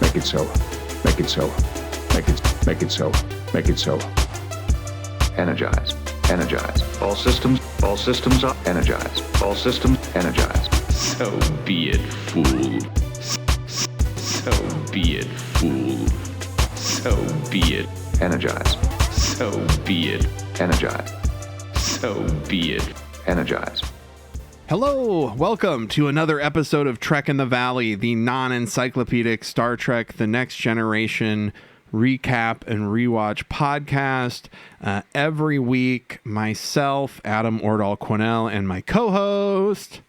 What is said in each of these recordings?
Make it so. Make it so. Make it so. Make it so. Energize. Energize. All systems are energized. All systems energized. So be it, fool. So be it, fool. So be it. Energize. So be it. Energize. So be it. Energize. Hello, welcome to another episode of Trek in the Valley, the non-encyclopedic Star Trek The Next Generation recap and rewatch podcast. Every week, myself, Adam Ordall-Quinnell, and my co-host...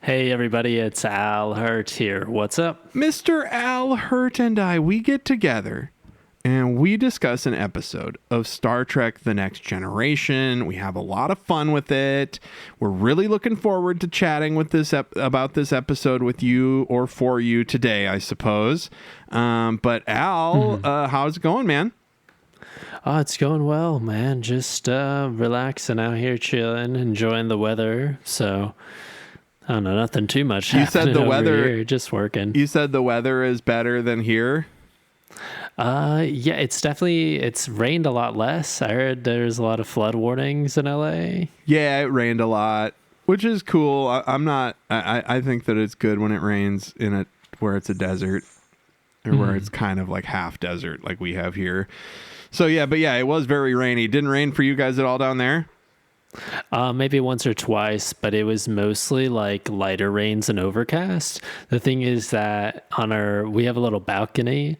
Hey everybody, it's Al Hirt here. What's up? Mr. Al Hirt and I, we get together and we discuss an episode of Star Trek The Next Generation. We have a lot of fun with it. We're really looking forward to chatting with about this episode with you or for you today, I suppose. But Al, how's it going, man? Oh, it's going well, man. Just relaxing out here, chilling, enjoying the weather. So... I don't know, nothing too much. You said the weather, here, just working. You said the weather is better than here? Yeah, it's rained a lot less. I heard there's a lot of flood warnings in LA. Yeah, it rained a lot, which is cool. I think that it's good when it rains where it's a desert or where it's kind of like half desert like we have here. So yeah, but yeah, it was very rainy. Didn't rain for you guys at all down there? Maybe once or twice, but it was mostly like lighter rains and overcast. The thing is that we have a little balcony,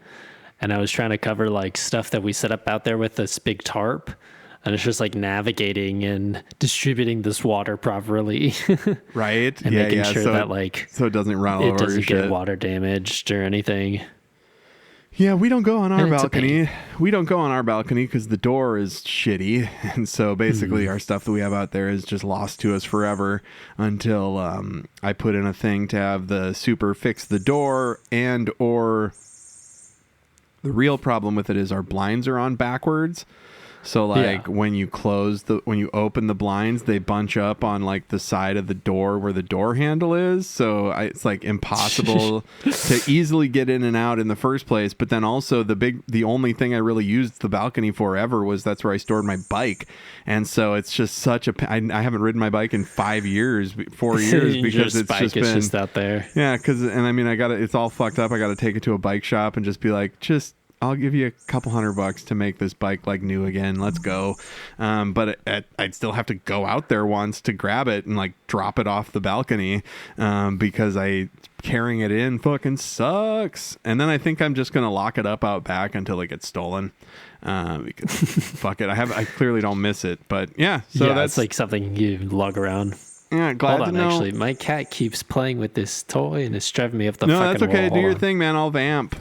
and I was trying to cover like stuff that we set up out there with this big tarp, and it's just like navigating and distributing this water properly. Right. And making sure that like so it doesn't run all over your doesn't shit. get water damaged or anything. Yeah, we don't go on our balcony. We don't go on our balcony because the door is shitty. And so basically our stuff that we have out there is just lost to us forever until I put in a thing to have the super fix the door, and or the real problem with it is our blinds are on backwards. So like when you open the blinds, they bunch up on like the side of the door where the door handle is. So it's like impossible to easily get in and out in the first place. But then also the only thing I really used the balcony for ever was that's where I stored my bike. And so it's just such I haven't ridden my bike in 4 years because it's just out there. Yeah. And I mean, it's all fucked up. I got to take it to a bike shop and just be like, I'll give you a couple $100 to make this bike like new again. Let's go. But I'd still have to go out there once to grab it and like drop it off the balcony because carrying it in fucking sucks. And then I think I'm just going to lock it up out back until it gets stolen. Because fuck it. I clearly don't miss it. But yeah. So that's like something you lug around. Yeah, glad to know. Actually, my cat keeps playing with this toy and it's driving me up the fucking wall. No, that's okay. Do your thing, man. I'll vamp.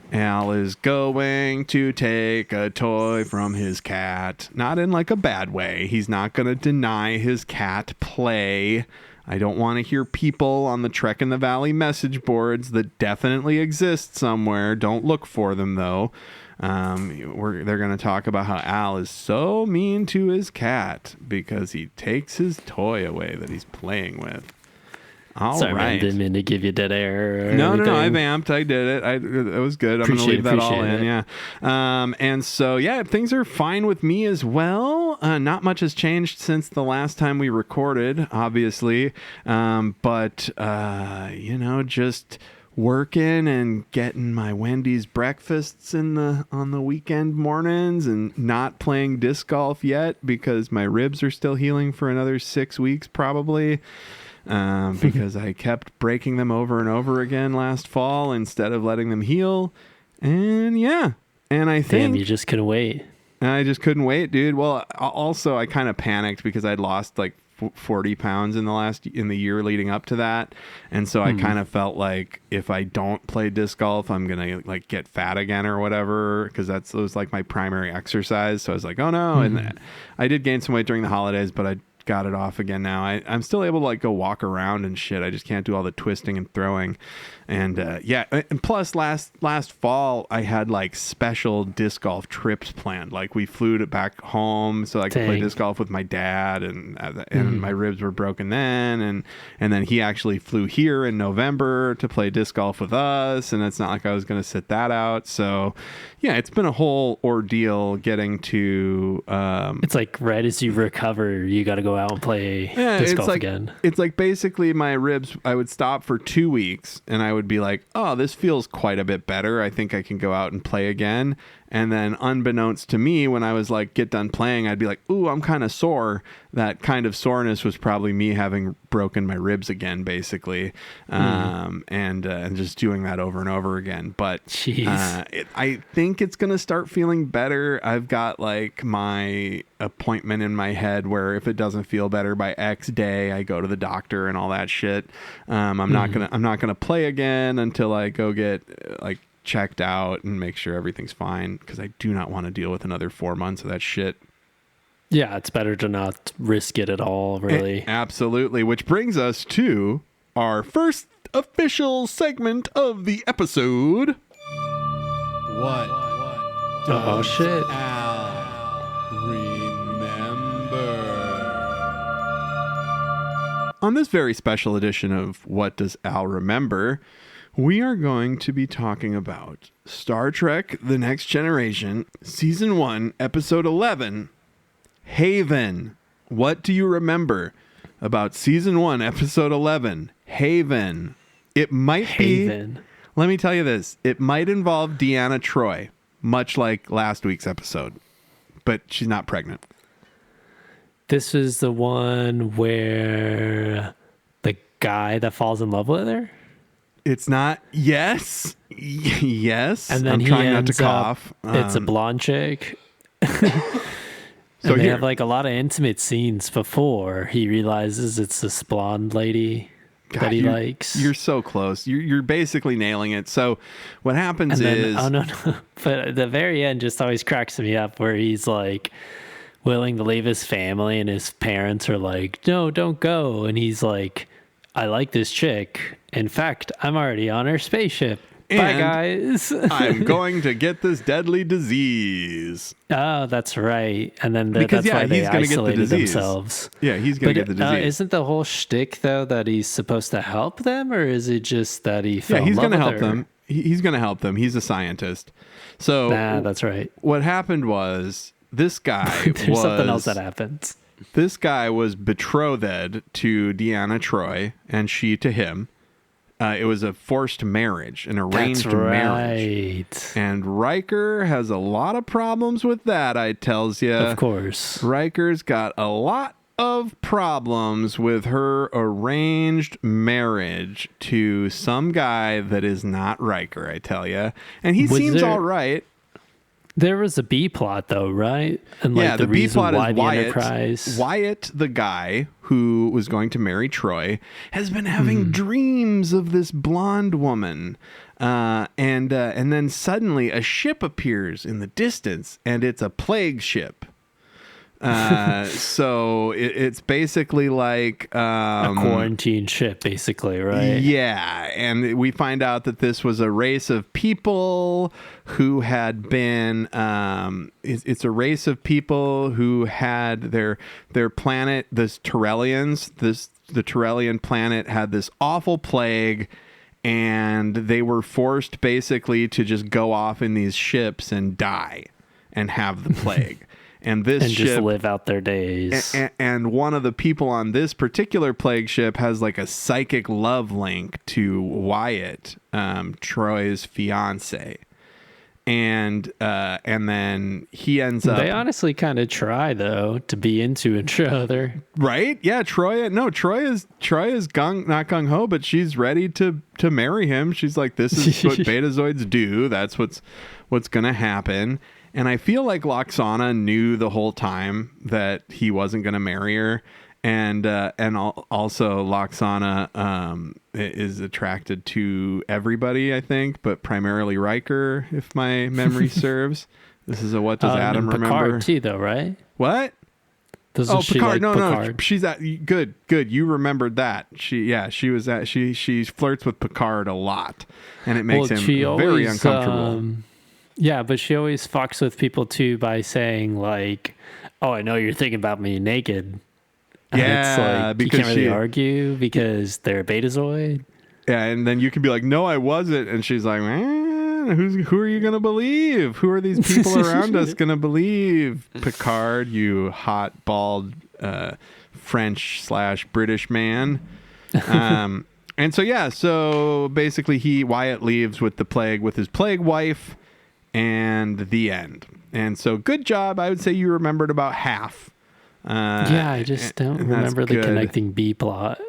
Al is going to take a toy from his cat. Not in like a bad way. He's not going to deny his cat play. I don't want to hear people on the Trek in the Valley message boards that definitely exist somewhere. Don't look for them, though. They're going to talk about how Al is so mean to his cat because he takes his toy away that he's playing with. Sorry, man, I didn't mean to give you dead air. No, I vamped. I did it. It was good. I'm going to leave that all in. Yeah. And so, yeah, things are fine with me as well. Not much has changed since the last time we recorded, obviously. But just working and getting my Wendy's breakfasts on the weekend mornings and not playing disc golf yet because my ribs are still healing for another 6 weeks probably. Because I kept breaking them over and over again last fall instead of letting them heal. And I think... Damn, you just couldn't wait. I just couldn't wait, dude. Well, also, I kind of panicked because I'd lost like 40 pounds in the year leading up to that. And so I kind of felt like if I don't play disc golf, I'm going to like get fat again or whatever, because was like my primary exercise. So I was like, oh no. And I did gain some weight during the holidays, but I got it off again now. I'm still able to like go walk around and shit. I just can't do all the twisting and throwing. And and plus last fall I had like special disc golf trips planned. Like we flew back home so I could play disc golf with my dad, and my ribs were broken then, and then he actually flew here in November to play disc golf with us, and it's not like I was going to sit that out. So yeah, it's been a whole ordeal getting to it's like right as you recover you got to go out and play disc golf again. It's like basically my ribs, I would stop for 2 weeks and I would be like, oh, this feels quite a bit better. I think I can go out and play again. And then unbeknownst to me, when I was like, get done playing, I'd be like, ooh, I'm kind of sore. That kind of soreness was probably me having broken my ribs again, basically. And just doing that over and over again. But I think it's going to start feeling better. I've got like my appointment in my head where if it doesn't feel better by X day, I go to the doctor and all that shit. I'm not gonna play again until I go get like checked out and make sure everything's fine, because I do not want to deal with another 4 months of that shit. Yeah, it's better to not risk it at all, really. Absolutely. Which brings us to our first official segment of the episode. What? Oh shit. Al remember? On this very special edition of What Does Al Remember, we are going to be talking about Star Trek The Next Generation, Season 1, Episode 11, Haven. What do you remember about Season 1, Episode 11, Haven? It might be... Let me tell you this. It might involve Deanna Troi, much like last week's episode. But she's not pregnant. This is the one where the guy that falls in love with her? It's not. Yes. Yes. And then I'm he trying not to ends up, cough. It's a blonde chick. So they have like a lot of intimate scenes before he realizes it's this blonde lady that he likes. You're so close. You're basically nailing it. So what happens is... Oh, no. But at the very end just always cracks me up where he's like willing to leave his family and his parents are like, no, don't go. And he's like, I like this chick. In fact, I'm already on her spaceship. Bye, guys. I'm going to get this deadly disease. Oh, that's right. And then that's why they isolated themselves. Yeah, he's going to get the disease. Isn't the whole shtick, though, that he's supposed to help them? Or is it just that he fell in love with her? He's going to help them. He's going to help them. He's a scientist. So that's right. What happened was this guy There's something else that happens. This guy was betrothed to Deanna Troi, and she to him. It was a forced marriage, an arranged marriage. And Riker has a lot of problems with that, I tells you. Of course. Riker's got a lot of problems with her arranged marriage to some guy that is not Riker, I tell you. And he seems all right. There was a B plot, though, right? And like the B plot is Wyatt. Enterprise... Wyatt, the guy who was going to marry Troi, has been having dreams of this blonde woman. And then suddenly a ship appears in the distance, and it's a plague ship. So it's basically like a quarantine ship, basically, right? Yeah, and we find out that this was a race of people who had been it's a race of people who had their planet, this Tyrellians, the Tyrellian planet had this awful plague, and they were forced basically to just go off in these ships and die and have the plague. And this ship, just live out their days. And one of the people on this particular plague ship has like a psychic love link to Wyatt, Troy's fiance. And then he ends up... They honestly kind of try, though, to be into each other. Right? Yeah, Troy is not gung-ho, but she's ready to marry him. She's like, this is what Betazoids do. That's what's going to happen. And I feel like Loxana knew the whole time that he wasn't going to marry her. And also Loxana is attracted to everybody, I think, but primarily Riker, if my memory serves. This is a What Does Adam Remember? Picard too, though, right? What? Doesn't she Picard. like No, Picard? she's at good. You remembered that. She was at she flirts with Picard a lot, and it makes him very uncomfortable. Yeah, but she always fucks with people too by saying like, "Oh, I know you're thinking about me naked." And it's like, because you can't really argue because they're a Betazoid. Yeah, and then you can be like, "No, I wasn't," and she's like, "Man, who are you gonna believe? Who are these people around us gonna believe? Picard, you hot bald French/British man." And so basically, Wyatt leaves with his plague wife, and the end. And so, good job. I would say you remembered about half. I just don't remember the connecting B plot.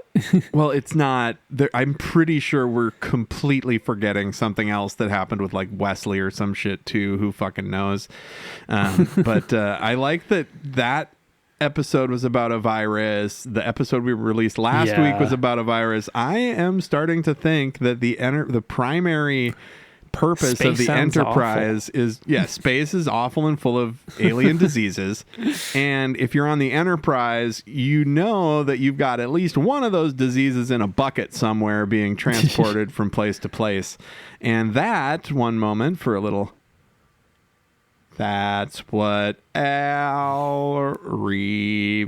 Well, it's not. I'm pretty sure we're completely forgetting something else that happened with like Wesley or some shit too. Who fucking knows? But I like that episode was about a virus. The episode we released last week was about a virus. I am starting to think that the primary purpose Space of the Enterprise awful. is space is awful and full of alien diseases, and if you're on the Enterprise, you know that you've got at least one of those diseases in a bucket somewhere being transported from place to place. And that one moment for a little, that's what Al remembered.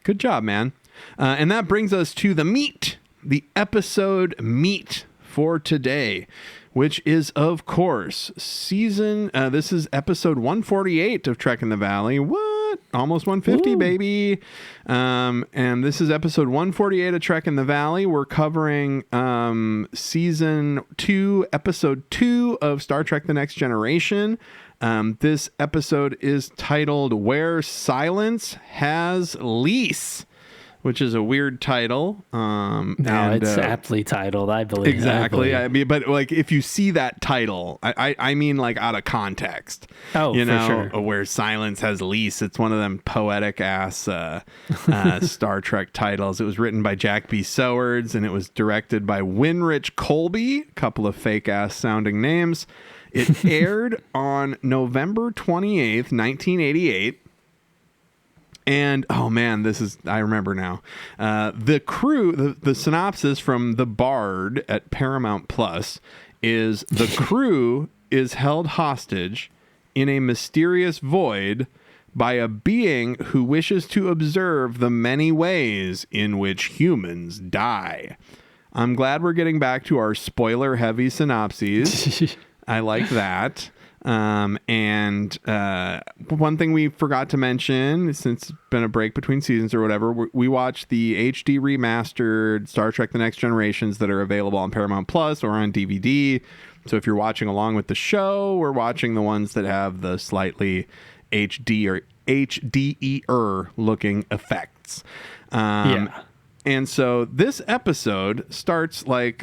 Good job, man. And that brings us to the episode meat for today, which is, of course, this is episode 148 of Trek in the Valley. What? Almost 150, baby. And this is episode 148 of Trek in the Valley. We're covering season 2, episode 2 of Star Trek The Next Generation. This episode is titled Where Silence Has Lease, which is a weird title. It's aptly titled, I believe. Exactly. I mean, but like if you see that title, I mean like out of context. Oh, you know, for sure. Where Silence Has Lease. It's one of them poetic ass Star Trek titles. It was written by Jack B. Sowards and it was directed by Winrich Colby. A couple of fake ass sounding names. It aired on November 28th, 1988. And oh man, I remember now. The crew, the synopsis from The Bard at Paramount Plus is the crew is held hostage in a mysterious void by a being who wishes to observe the many ways in which humans die. I'm glad we're getting back to our spoiler heavy synopses. I like that. And one thing we forgot to mention, since it's been a break between seasons or whatever, we watched the HD remastered Star Trek The Next Generations that are available on Paramount Plus or on DVD. So if you're watching along with the show, we're watching the ones that have the slightly HD or HDE-er looking effects. And so this episode starts like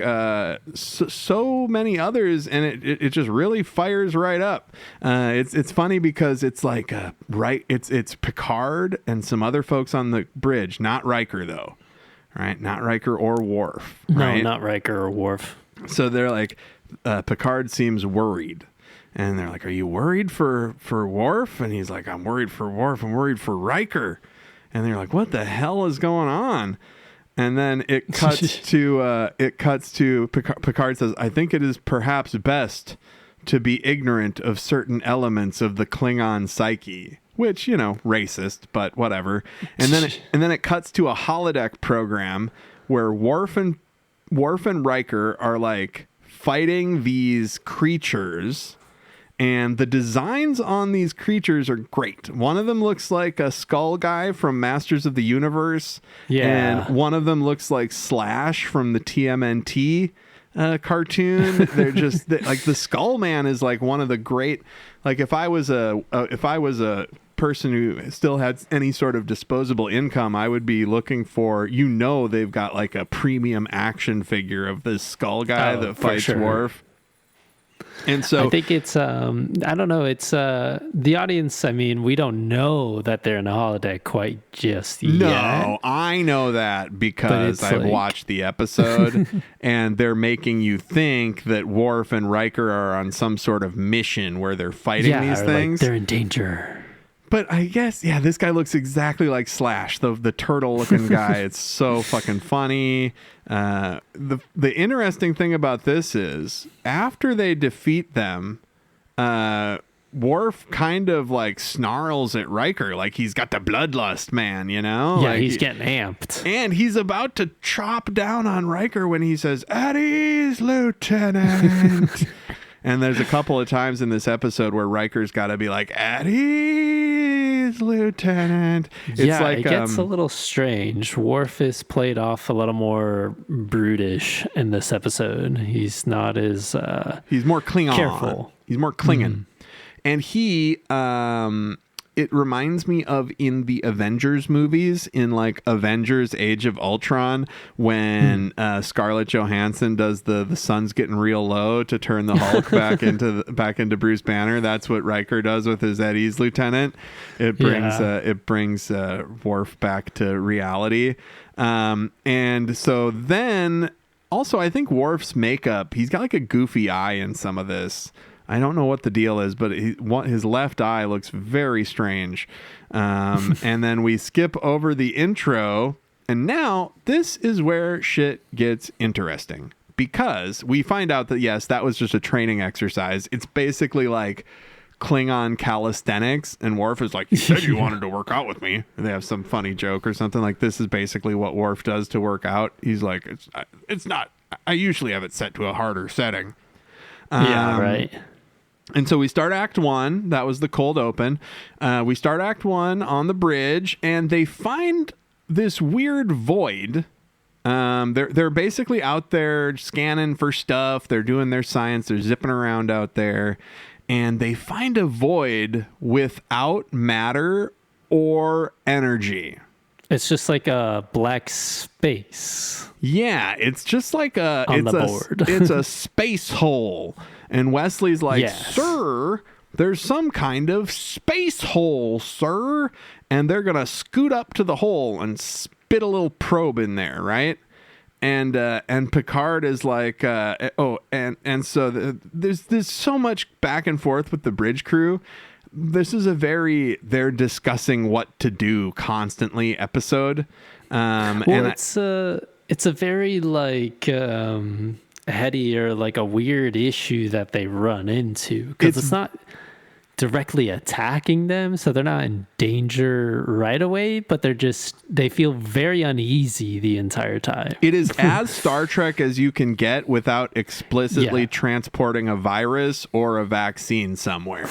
so many others, and it just really fires right up. It's funny because it's like it's Picard and some other folks on the bridge, not Riker though, right? Not Riker or Worf. Right? No, not Riker or Worf. So they're like, Picard seems worried. And they're like, "Are you worried for Worf?" And he's like, "I'm worried for Worf. I'm worried for Riker." And they're like, "What the hell is going on?" And then it cuts to Picard says, "I think it is perhaps best to be ignorant of certain elements of the Klingon psyche," which, you know, racist, but whatever. And then it cuts to a holodeck program where Worf and Riker are like fighting these creatures. And the designs on these creatures are great. One of them looks like a skull guy from Masters of the Universe. Yeah. And one of them looks like Slash from the TMNT cartoon. They're just like the Skull Man is like one of the great. Like if I was a person who still had any sort of disposable income, I would be looking for. They've got like a premium action figure of this skull guy that fights Worf. And so I think it's I don't know, it's the audience, I mean, we don't know that they're in a holodeck quite just yet. No, I know that because I've watched the episode and they're making you think that Worf and Riker are on some sort of mission where they're fighting these things. Like they're in danger. But I guess, this guy looks exactly like Slash, the turtle-looking guy. It's so fucking funny. The interesting thing about this is, after they defeat them, Worf kind of like snarls at Riker, like he's got the bloodlust, man, you know? Yeah, like, he's getting amped. And he's about to chop down on Riker when he says, "At ease, Lieutenant." And there's a couple of times in this episode where Riker's got to be like, "At ease, Lieutenant." It's it gets a little strange. Worf is played off a little more brutish in this episode. He's not as he's more Klingon. Careful. He's more Klingon. And he it reminds me of in the Avengers movies, in like Avengers Age of Ultron, when Scarlett Johansson does the sun's getting real low to turn the Hulk back into Bruce Banner. That's what Riker does with his At Ease, Lieutenant. It brings Worf back to reality. And so then also I think Worf's makeup, he's got like a goofy eye in some of this. I don't know what the deal is, but his left eye looks very strange. And then we skip over the intro, and now this is where shit gets interesting, because we find out that, yes, that was just a training exercise. It's basically like Klingon calisthenics, and Worf is like, "You said you wanted to work out with me." And they have some funny joke or something like, this is basically what Worf does to work out. He's like, it's not, I usually have it set to a harder setting. Right. And so we start Act 1. That was the cold open. We start Act 1 on the bridge, and they find this weird void. They're basically out there scanning for stuff. They're doing their science. They're zipping around out there, and they find a void without matter or energy. It's just like a black space. Yeah, it's just like board. It's a space hole. And Wesley's like, Yes. "Sir, there's some kind of space hole, sir." And they're going to scoot up to the hole and spit a little probe in there, right? And Picard is like, so there's so much back and forth with the bridge crew. This is they're discussing what to do constantly episode. It's a very like heady or like a weird issue that they run into, because it's not directly attacking them, so they're not in danger right away, but they feel very uneasy the entire time. It is as Star Trek as you can get without explicitly transporting a virus or a vaccine somewhere.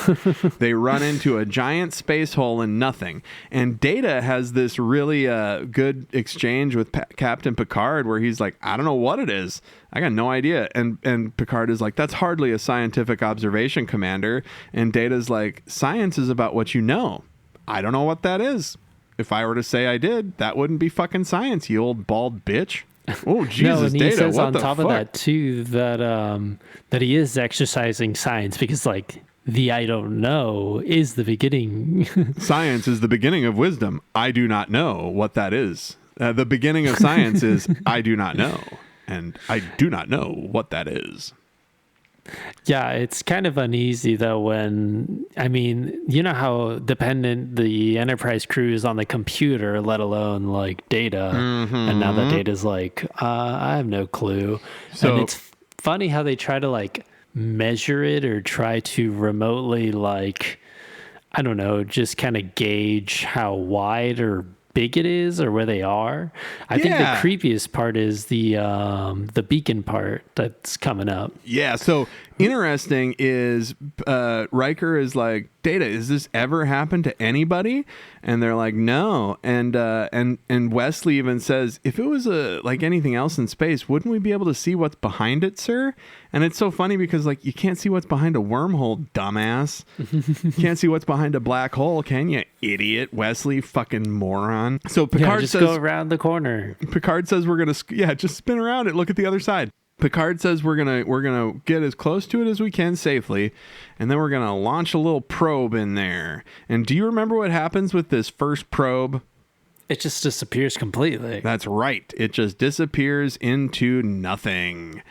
They run into a giant space hole and nothing. And Data has this really good exchange with Captain Picard where he's like, "I don't know what it is. I got no idea." And Picard is like, "That's hardly a scientific observation, Commander." And Data's like, "Science is about what you know. I don't know what that is. If I were to say I did, that wouldn't be fucking science, you old bald bitch." Oh, Jesus, No, and he Data, says what on the top fuck? of that too that he is exercising science, because like the "I don't know" is the beginning. Science is the beginning of wisdom. I do not know what that is. The beginning of science is I do not know. And I do not know what that is. Yeah, it's kind of uneasy though when, I mean, you know how dependent the Enterprise crew is on the computer, let alone like Data. And now that Data's like, I have no clue. So, and it's funny how they try to like measure it or try to remotely like, I don't know, just kind of gauge how wide or big it is or where they are. I think the creepiest part is the beacon part that's coming up. Yeah, so interesting is Riker is like, "Data, has this ever happened to anybody?" And they're like, "No." And Wesley even says, "If it was like anything else in space, wouldn't we be able to see what's behind it, sir?" And it's so funny because like you can't see what's behind a wormhole, dumbass. You can't see what's behind a black hole, can you, idiot? Wesley, fucking moron. So Picard just says, go around the corner. Picard says we're gonna just spin around it. Look at the other side. Picard says we're gonna get as close to it as we can safely, and then we're gonna launch a little probe in there. And do you remember what happens with this first probe? It just disappears completely. That's right. It just disappears into nothing.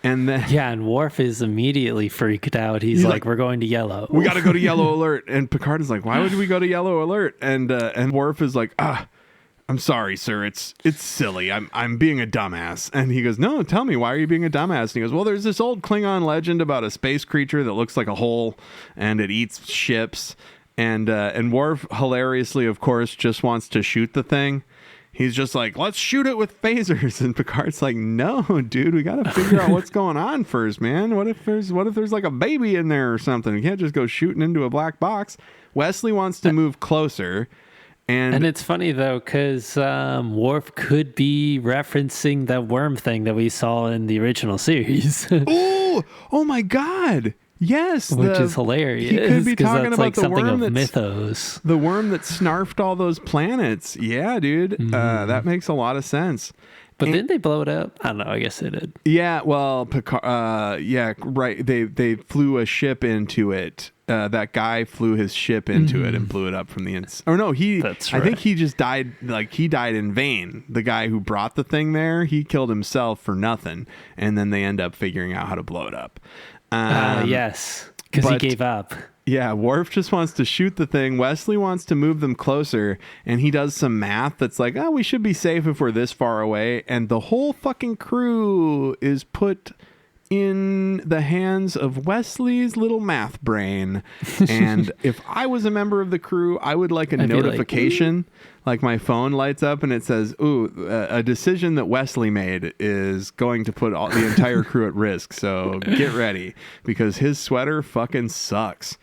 And then yeah, and Worf is immediately freaked out. He's like, we're going to yellow. We got to go to yellow alert. And Picard is like, why would we go to yellow alert? And Worf is like, I'm sorry, sir. It's silly. I'm being a dumbass. And he goes, no, tell me, why are you being a dumbass? And he goes, well, there's this old Klingon legend about a space creature that looks like a hole and it eats ships. And Worf, hilariously, of course, just wants to shoot the thing. He's just like, let's shoot it with phasers. And Picard's like, no, dude, we got to figure out what's going on first, man. What if there's like a baby in there or something? You can't just go shooting into a black box. Wesley wants to move closer. And it's funny, though, because Worf could be referencing that worm thing that we saw in the original series. oh my God. Yes, which is hilarious. He could be talking about like the worm of mythos. The worm that snarfed all those planets. Yeah, dude. That makes a lot of sense. But didn't they blow it up? I don't know. I guess they did. Yeah, well, Picard, yeah, right. They flew a ship into it. That guy flew his ship into it and blew it up from the inside. Or no, That's right. I think he just died. Like, he died in vain. The guy who brought the thing there, he killed himself for nothing. And then they end up figuring out how to blow it up. Yes, because he gave up. Yeah, Worf just wants to shoot the thing. Wesley wants to move them closer, and he does some math that's like, we should be safe if we're this far away. And the whole fucking crew is put in the hands of Wesley's little math brain. And if I was a member of the crew, I would like a notification. Like my phone lights up and it says, a decision that Wesley made is going to put the entire crew at risk. So get ready, because his sweater fucking sucks.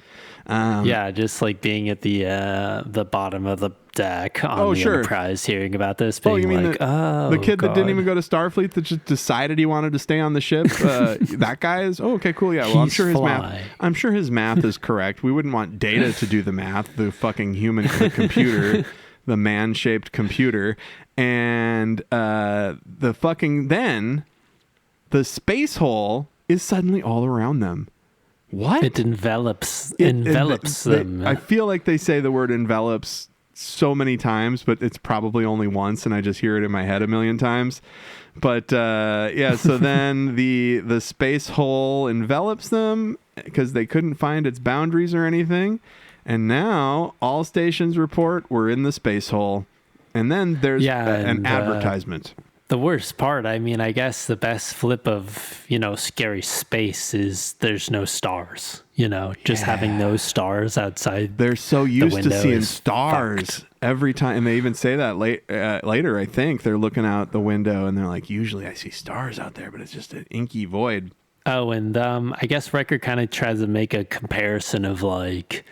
Yeah, just like being at the bottom of the deck on the Enterprise, hearing about this, being you mean like, the kid that didn't even go to Starfleet that just decided he wanted to stay on the ship? That guy is okay, cool. Yeah, well, I'm sure his math is correct. We wouldn't want Data to do the math, the fucking human computer. The man-shaped computer, and then the space hole is suddenly all around them. What? It envelops them. I feel like they say the word envelops so many times, but it's probably only once, and I just hear it in my head a million times. But yeah, so then the space hole envelops them because they couldn't find its boundaries or anything. And now all stations report we're in the space hole. And then there's an advertisement. The worst part, I mean, I guess the best flip of, scary space is there's no stars, just having no stars outside. They're so used to seeing stars fucked. Every time. And they even say that later, I think. They're looking out the window and they're like, usually I see stars out there, but it's just an inky void. Oh, and I guess Riker kind of tries to make a comparison of like,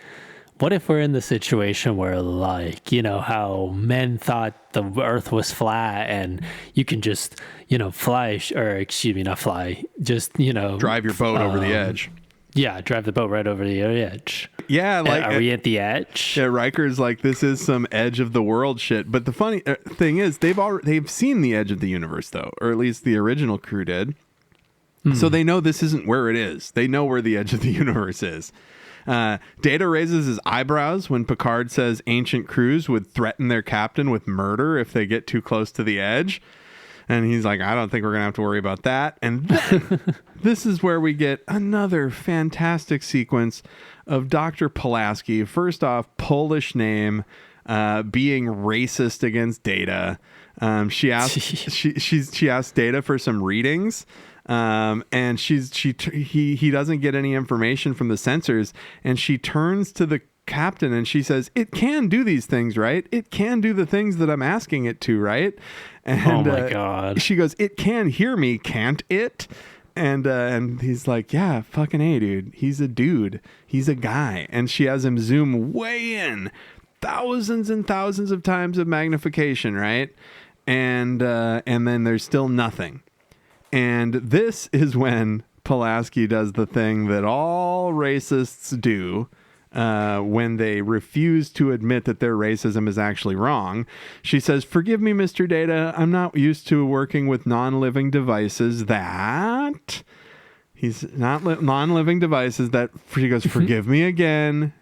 what if we're in the situation where, like, how men thought the Earth was flat and you can just, fly, or excuse me, not fly, just, drive your boat over the edge. Yeah, drive the boat right over the edge. Yeah, like, are we at the edge? Yeah, Riker's like, this is some edge of the world shit. But the funny thing is, they've seen the edge of the universe, though, or at least the original crew did. So they know this isn't where it is. They know where the edge of the universe is. Data raises his eyebrows when Picard says ancient crews would threaten their captain with murder if they get too close to the edge. And he's like, I don't think we're going to have to worry about that. And then this is where we get another fantastic sequence of Dr. Pulaski. First off, Polish name, being racist against Data. She asked Data for some readings. And he doesn't get any information from the sensors, and she turns to the captain and she says, it can do these things, right? It can do the things that I'm asking it to, right? And oh my God. She goes, it can hear me, can't it? And he's like, yeah, fucking A, dude. He's a dude. He's a guy. And she has him zoom way in, thousands and thousands of times of magnification, right? And then there's still nothing. And this is when Pulaski does the thing that all racists do. when they refuse to admit that their racism is actually wrong. She says, "Forgive me, Mr. Data. I'm not used to working with non-living devices that..." He's not non-living devices that... She goes, "Forgive me again.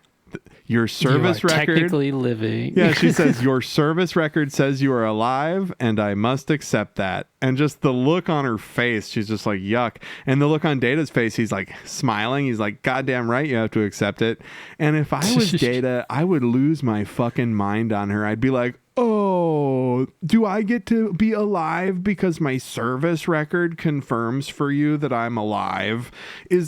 Your service you are record..." technically living. Yeah, she says, "Your service record says you are alive, and I must accept that." And just the look on her face, she's just like, yuck. And the look on Data's face, he's like smiling. He's like, "Goddamn right, you have to accept it." And if I was Data, I would lose my fucking mind on her. I'd be like, "Oh, do I get to be alive because my service record confirms for you that I'm alive?"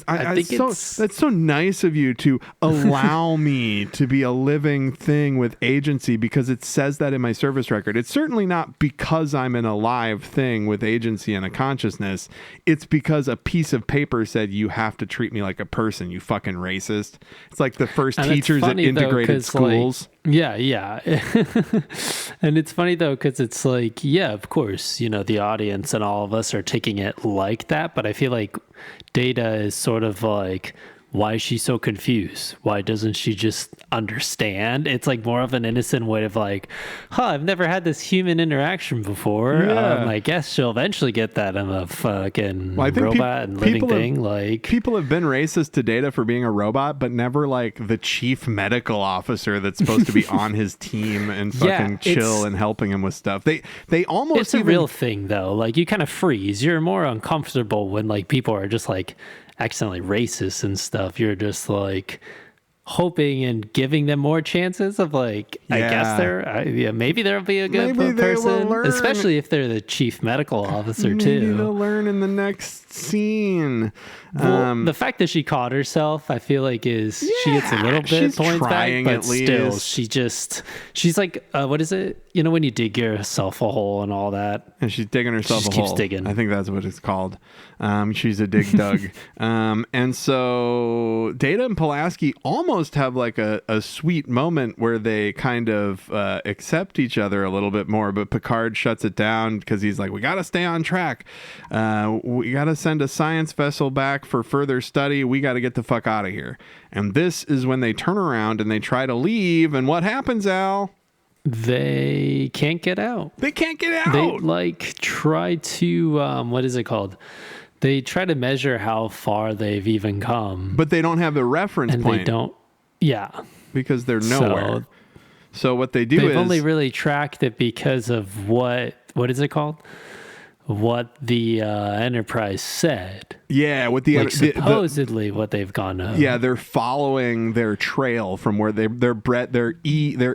I think that's so nice of you to allow me to be a living thing with agency because it says that in my service record. It's certainly not because I'm an alive thing with agency and a consciousness. It's because a piece of paper said you have to treat me like a person, you fucking racist. It's like the first teachers at integrated schools. Yeah. And it's funny though, because it's like, yeah, of course, the audience and all of us are taking it like that. But I feel like Data is sort of like, why is she so confused? Why doesn't she just understand? It's like more of an innocent way of like, I've never had this human interaction before. Yeah. I guess she'll eventually get that. I'm a fucking I think robot and living thing. People have been racist to Data for being a robot, but never like the chief medical officer that's supposed to be on his team and fucking chill and helping him with stuff. They almost it's a real thing though. Like you kind of freeze. You're more uncomfortable when like people are just like accidentally racist and stuff. You're just like hoping and giving them more chances of like, I guess maybe there'll be a good person, especially if they're the chief medical officer too. Maybe they'll learn in the next scene. Well, the fact that she caught herself, I feel like she gets a little bit points back, but still, she's like, what is it? When you dig yourself a hole and all that. And she's digging herself a hole. Keeps digging. I think that's what it's called. She's a dig dug. And so Data and Pulaski almost have like a sweet moment where they kind of accept each other a little bit more, but Picard shuts it down because he's like, we got to stay on track. We got to send a science vessel back for further study. We got to get the fuck out of here. And this is when they turn around and they try to leave. And what happens, Al? They can't get out. They can't get out. They like try to, what is it called? They try to measure how far they've even come. But they don't have the reference point. And they don't. Yeah. Because they're nowhere. So what they do they've only really tracked it because of what is it called? What the Enterprise said. Yeah, what the supposedly what they've gone over. Yeah, they're following their trail from where their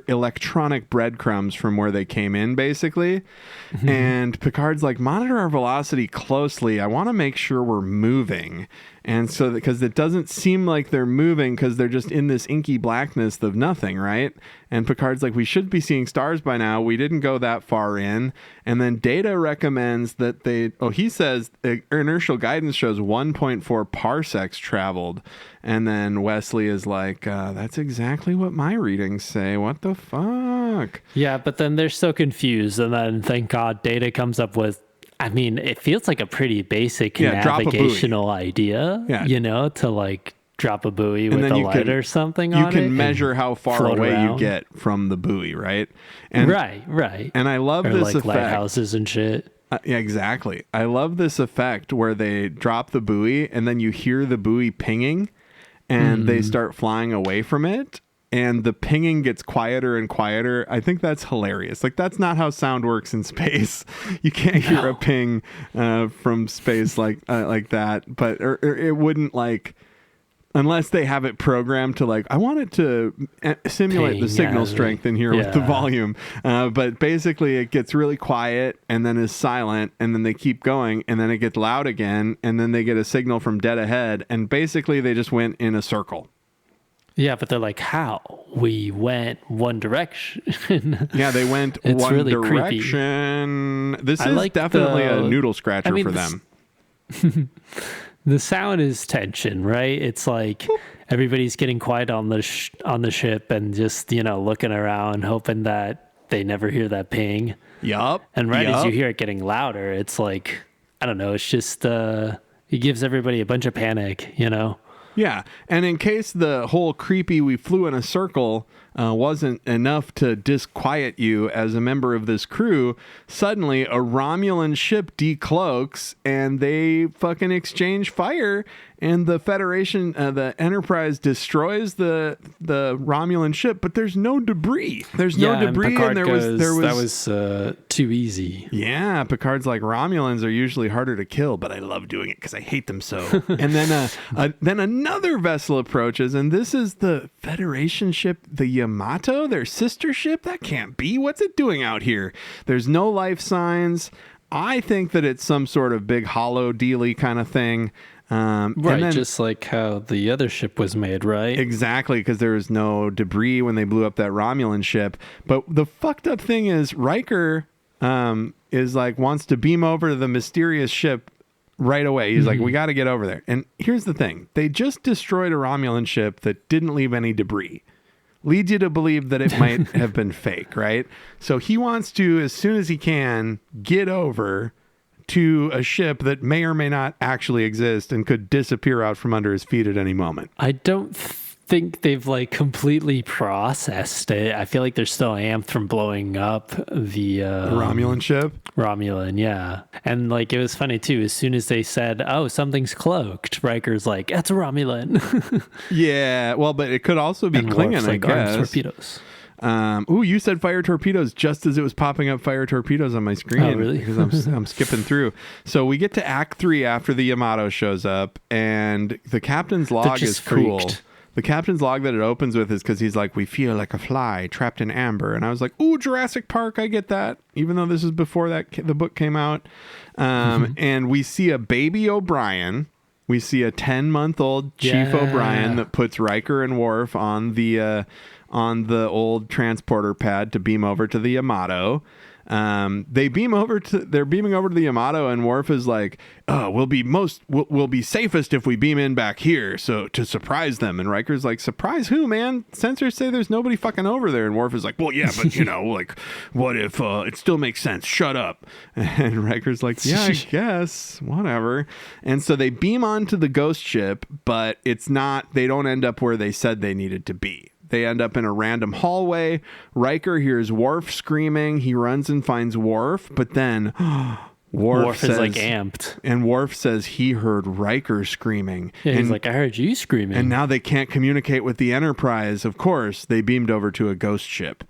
electronic breadcrumbs from where they came in, basically. Mm-hmm. And Picard's like, monitor our velocity closely. I want to make sure we're moving. And so, because it doesn't seem like they're moving because they're just in this inky blackness of nothing, right? And Picard's like, we should be seeing stars by now. We didn't go that far in. And then Data recommends that he says inertial guidance shows 1.4 parsecs traveled. And then Wesley is like, that's exactly what my readings say. What the fuck? Yeah, but then they're so confused. And then thank God Data comes up with, it feels like a pretty basic navigational idea, to like drop a buoy with a light or something on it. You can measure how far away you get from the buoy, right? And, right. And I love this like effect. Lighthouses and shit. Yeah, exactly. I love this effect where they drop the buoy and then you hear the buoy pinging and they start flying away from it. And the pinging gets quieter and quieter. I think that's hilarious. Like, that's not how sound works in space. You can't hear a ping from space like that. But or it wouldn't, like, unless they have it programmed to, like, I want it to simulate the signal strength in here with the volume. But basically, it gets really quiet and then is silent. And then they keep going. And then it gets loud again. And then they get a signal from dead ahead. And basically, they just went in a circle. Yeah, but they're like, how? We went one direction. Yeah, they went one really direction. Creepy. This is definitely a noodle scratcher for them. The sound is tension, right? It's like everybody's getting quiet on the ship and just, looking around, hoping that they never hear that ping. Yup. And as you hear it getting louder, it's like, I don't know, it's just, it gives everybody a bunch of panic, Yeah, and in case the whole creepy we flew in a circle wasn't enough to disquiet you as a member of this crew, suddenly a Romulan ship decloaks and they fucking exchange fire, and the Federation, the Enterprise destroys the Romulan ship, but there's no debris. There's no debris, and Picard and goes, there was that was too easy. Yeah, Picard's like, Romulans are usually harder to kill, but I love doing it because I hate them so. And then another vessel approaches, and this is the Federation ship, the Yamato, their sister ship. That can't be. What's it doing out here? There's no life signs. I think that it's some sort of big hollow dealy kind of thing. Right, and then, just like how the other ship was made, right? Exactly, because there was no debris when they blew up that Romulan ship. But the fucked up thing is Riker is like, wants to beam over to the mysterious ship right away. He's like, we got to get over there. And here's the thing. They just destroyed a Romulan ship that didn't leave any debris. Leads you to believe that it might have been fake, right? So he wants to, as soon as he can, get over to a ship that may or may not actually exist and could disappear out from under his feet at any moment. I don't think they've like completely processed it. I feel like they're still amped from blowing up the Romulan ship. Romulan, yeah. And like it was funny too. As soon as they said, "Oh, something's cloaked," Riker's like, "That's a Romulan." Yeah, well, but it could also be and Klingon, Worf's I like, "Arms guess. torpedoes." You said fire torpedoes just as it was popping up fire torpedoes on my screen. Oh, really? Because I'm skipping through. So we get to Act 3 after the Yamato shows up, and the captain's log is cool. Freaked. The captain's log that it opens with is because he's like, we feel like a fly trapped in amber. And I was like, ooh, Jurassic Park, I get that. Even though this is before that the book came out. And we see a baby O'Brien. We see a 10-month-old Chief O'Brien that puts Riker and Worf on the old transporter pad to beam over to the Yamato. They're beaming over to the Yamato, and Worf is like, we'll be safest if we beam in back here, so to surprise them. And Riker's like, surprise who, man? Sensors say there's nobody fucking over there. And Worf is like, well, yeah, but like, what if it still makes sense? Shut up. And Riker's like, yeah, I guess, whatever. And so they beam onto the ghost ship, but they don't end up where they said they needed to be. They end up in a random hallway. Riker hears Worf screaming. He runs and finds Worf, but then Worf is like amped. And Worf says he heard Riker screaming. Yeah, he's like, I heard you screaming. And now they can't communicate with the Enterprise. Of course, they beamed over to a ghost ship.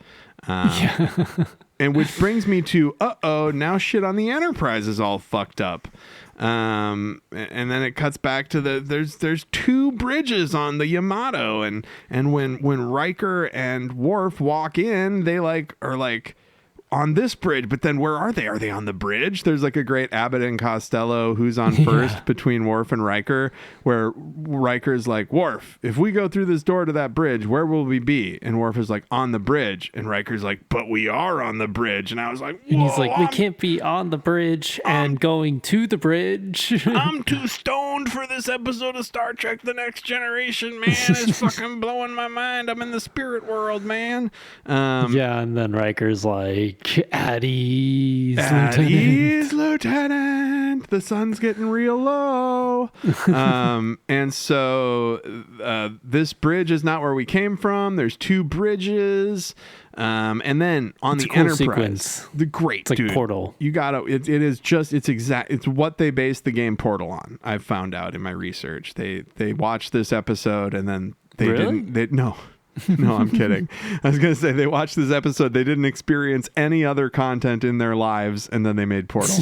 And which brings me to, now shit on the Enterprise is all fucked up. And then it cuts back to there's two bridges on the Yamato, and when Riker and Worf walk in, they are on this bridge, but then where are they? Are they on the bridge? There's like a great Abbott and Costello who's on first between Worf and Riker, where Riker's like, Worf, if we go through this door to that bridge, where will we be? And Worf is like, on the bridge. And Riker's like, but we are on the bridge. And I was like, and he's like, we can't be on the bridge and going to the bridge. I'm too stoned for this episode of Star Trek The Next Generation, man. It's fucking blowing my mind. I'm in the spirit world, man. And then Riker's like, at ease, Lieutenant. The sun's getting real low. And so this bridge is not where we came from. There's two bridges. And then on the Enterprise, sequence. It's like Portal. You gotta. It's what they based the game Portal on. I've found out in my research. They watched this episode and then they didn't. No, I'm kidding. I was going to say they watched this episode. They didn't experience any other content in their lives, and then they made Portal.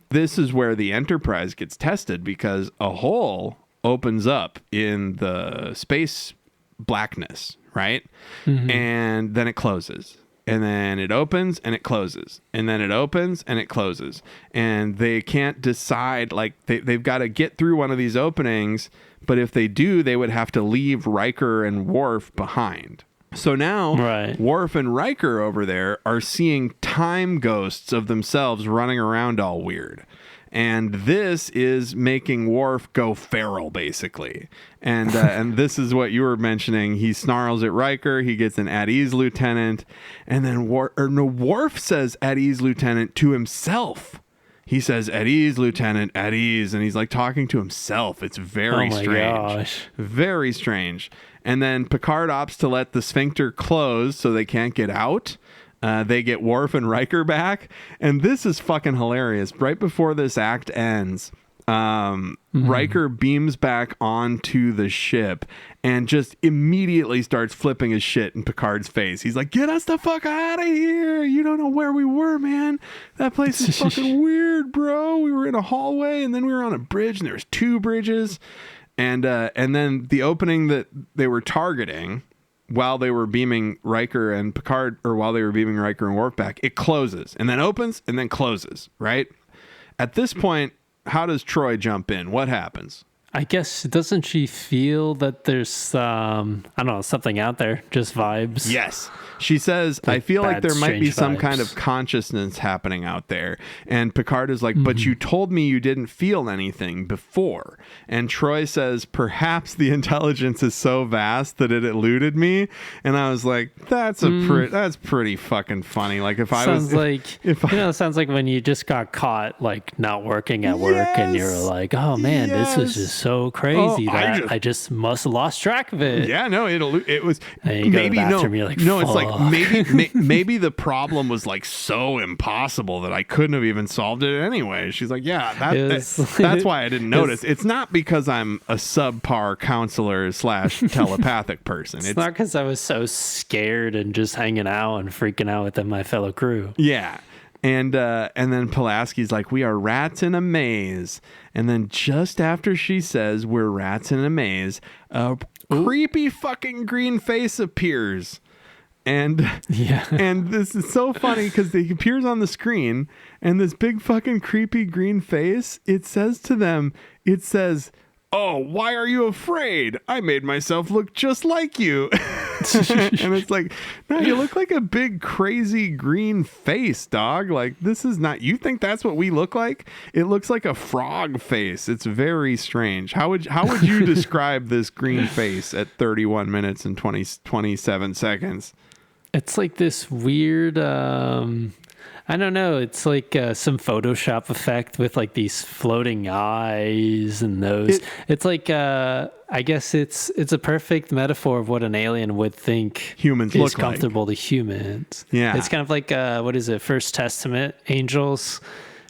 This is where the Enterprise gets tested because a hole opens up in the space blackness, right? Mm-hmm. And then it closes. And then it opens and it closes. And then it opens and it closes. And they can't decide, they've got to get through one of these openings. But if they do, they would have to leave Riker and Worf behind. So now Worf and Riker over there are seeing time ghosts of themselves running around all weird. And this is making Worf go feral, basically. And and this is what you were mentioning. He snarls at Riker. He gets an at ease, Lieutenant. And then Worf says at ease, Lieutenant, to himself. He says, "At ease, Lieutenant, at ease." And he's like talking to himself. It's very strange. Gosh. Very strange. And then Picard opts to let the sphincter close so they can't get out. They get Worf and Riker back. And this is fucking hilarious. Right before this act ends, Riker beams back onto the ship and just immediately starts flipping his shit in Picard's face. He's like, "Get us the fuck out of here. You don't know where we were, man. That place is fucking weird, bro. We were in a hallway and then we were on a bridge and there was 2 bridges." And then the opening that they were targeting while they were beaming Riker and Picard, or while they were beaming Riker and Worf back, it closes and then opens and then closes, right? At this point, how does Troy jump in? What happens? I guess, doesn't she feel that there's, I don't know, something out there, just vibes? Yes. She says, "I feel like there might be some vibes. kind of consciousness happening out there." And Picard is like, "But you told me you didn't feel anything before." And Troy says, "Perhaps the intelligence is so vast that it eluded me." And I was like, that's pretty fucking funny. Like if I was, sounds like when you just got caught like not working at work and you're like, "Oh man, this was just so crazy that I just must have lost track of it." Yeah, no, it was and you go to the bathroom, you're like, no, it's like "Fuck." maybe the problem was like so impossible that I couldn't have even solved it anyway. She's like, "Yeah, that's why I didn't notice. It's not because I'm a subpar counselor / telepathic person. It's not because I was so scared and just hanging out and freaking out with my fellow crew." Yeah. And then Pulaski's like, "We are rats in a maze." And then just after she says we're rats in a maze, a creepy fucking green face appears. And and this is so funny because he appears on the screen and this big fucking creepy green face, it says to them, "Oh, why are you afraid? I made myself look just like you." And it's like, "No, you look like a big crazy green face, dog. Like this is not, you think that's what we look like? It looks like a frog face. It's very strange." How would you describe this green face at 31 minutes and 27 seconds? It's like this weird, I don't know. It's like some Photoshop effect with like these floating eyes and those. It's like, I guess it's a perfect metaphor of what an alien would think humans is look comfortable to humans. Yeah. It's kind of like, what is it? First Testament angels.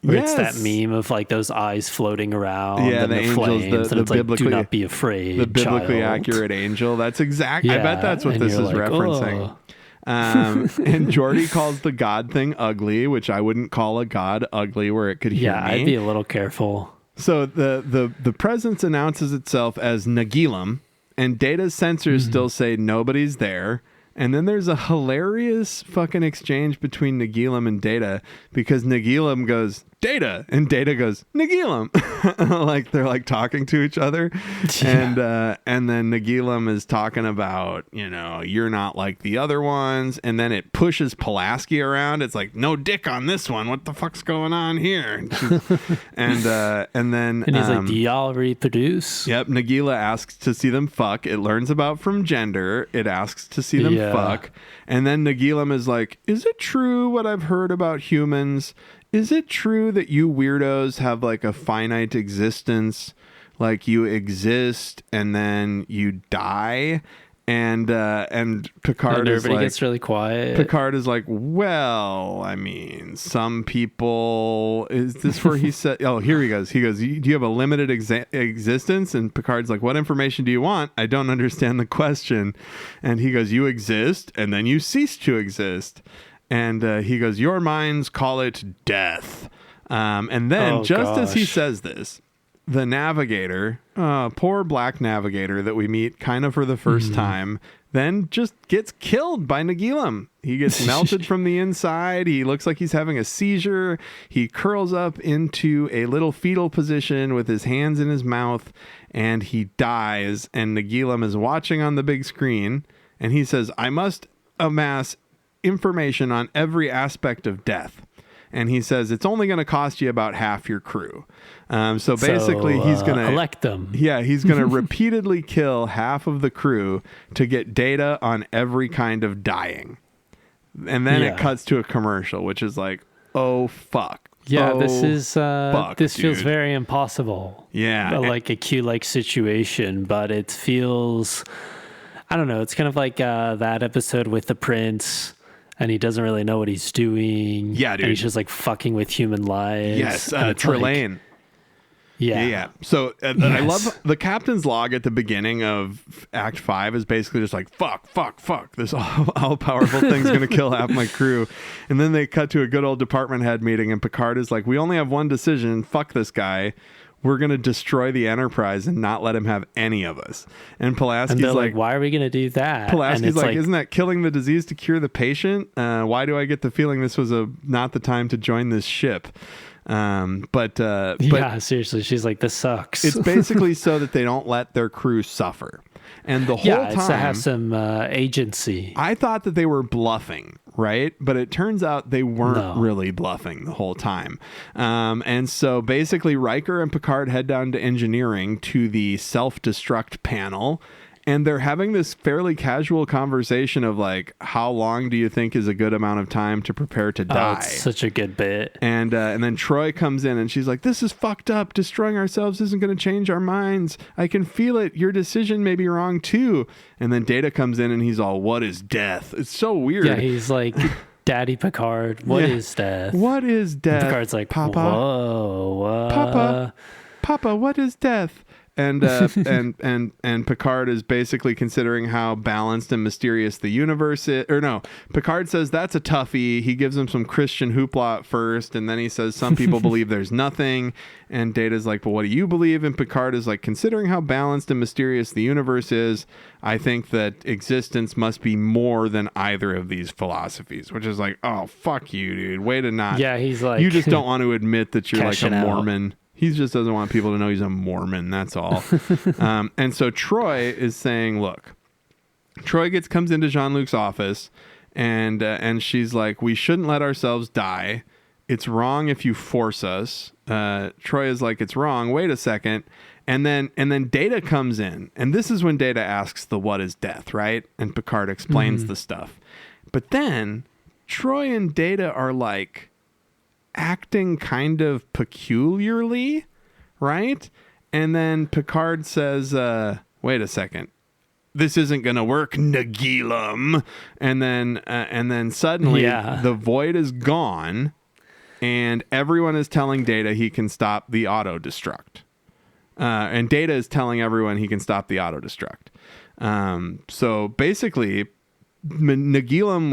Where it's that meme of like those eyes floating around, and the angels, flames, and it's like, "Do not be afraid." The biblically accurate angel. That's exactly. Yeah, I bet that's what this is like, referencing. Oh. And Geordi calls the god thing ugly, which I wouldn't call a god ugly where it could hear me. Yeah, I'd be a little careful. So the presence announces itself as Nagilum, and Data's sensors still say nobody's there. And then there's a hilarious fucking exchange between Nagilum and Data because Nagilum goes, "Data," and Data goes, "Nagilum." Like they're like talking to each other. Yeah. And then Nagilum is talking about, "You're not like the other ones." And then it pushes Pulaski around. It's like, "No dick on this one. What the fuck's going on here?" And then he's like, "Do y'all reproduce?" Yep. Nagila asks to see them fuck. It learns about from gender. It asks to see them fuck. And then Nagilum is like, "Is it true what I've heard about humans? Is it true that you weirdos have like a finite existence? Like you exist and then you die?" And Picard and everybody is like, gets really quiet. Picard is like, "Well, I mean, some people." Is this where he said? Oh, here he goes. He goes, "Do you have a limited existence?" And Picard's like, "What information do you want? I don't understand the question." And he goes, "You exist, and then you cease to exist." And he goes, "Your minds call it death." And then as he says this, the navigator, poor black navigator that we meet kind of for the first time, then just gets killed by Nagilum. He gets melted from the inside. He looks like he's having a seizure. He curls up into a little fetal position with his hands in his mouth, and he dies. And Nagilum is watching on the big screen, and he says, "I must amass information on every aspect of death." And he says it's only going to cost you about half your crew. So basically, he's going to elect them. Yeah, he's going to repeatedly kill half of the crew to get data on every kind of dying. And then it cuts to a commercial, which is like, oh fuck. Yeah, Oh, this feels dude. very impossible. Yeah. Like a Q-like situation, but it feels, I don't know. It's kind of like that episode with the prince, and he doesn't really know what he's doing. Yeah, and dude. he's just like fucking with human lives. Yes, and it's Trelane. Like, yeah. So I Yes. love the captain's log at the beginning of Act 5 is basically just like, fuck. This all-powerful thing's going to kill half my crew. And then they cut to a good old department head meeting, and Picard is like, we only have one decision. Fuck this guy. We're going to destroy the Enterprise and not let him have any of us. And Pulaski's And they're like, why are we going to do that? And Pulaski's it's like, isn't that killing the disease to cure the patient? Why do I get the feeling this was not the time to join this ship? But yeah, seriously, she's like, this sucks. it's basically so that they don't let their crew suffer. And the whole yeah, it's to time, have some agency. I thought that they were bluffing, right? But it turns out they weren't really bluffing the whole time. And so basically Riker and Picard head down to engineering to the self-destruct panel. And they're having this fairly casual conversation of like, how long do you think is a good amount of time to prepare to die? Oh, it's such a good bit. And then Troy comes in and she's like, this is fucked up. Destroying ourselves isn't going to change our minds. I can feel it. Your decision may be wrong too. And then Data comes in and he's all, what is death? It's so weird. Yeah, he's like, Daddy Picard, what is death? What is death? And Picard's like, Papa, whoa, Papa, what is death? And and Picard is basically considering how balanced and mysterious the universe is. Or no, Picard says that's a toughie. He gives him some Christian hoopla at first, and then he says some people believe there's nothing. And Data's like, but what do you believe? And Picard is like, considering how balanced and mysterious the universe is, I think that existence must be more than either of these philosophies. Which is like, oh, fuck you, dude. Way to not. Yeah, he's like, you just don't want to admit that you're like a cashing out. Mormon. He just doesn't want people to know he's a Mormon. That's all. And so Troy is saying, look, Troy comes into Jean-Luc's office and she's like, we shouldn't let ourselves die. It's wrong if you force us. Troy is like, it's wrong. Wait a second. And then Data comes in. And this is when Data asks the what is death, right? And Picard explains the stuff. But then Troy and Data are like acting kind of peculiarly, right? And then Picard says, wait a second, this isn't gonna work, Nagilum. And then suddenly the void is gone and everyone is telling Data he can stop the auto destruct, and Data is telling everyone he can stop the auto destruct. So basically Nagilum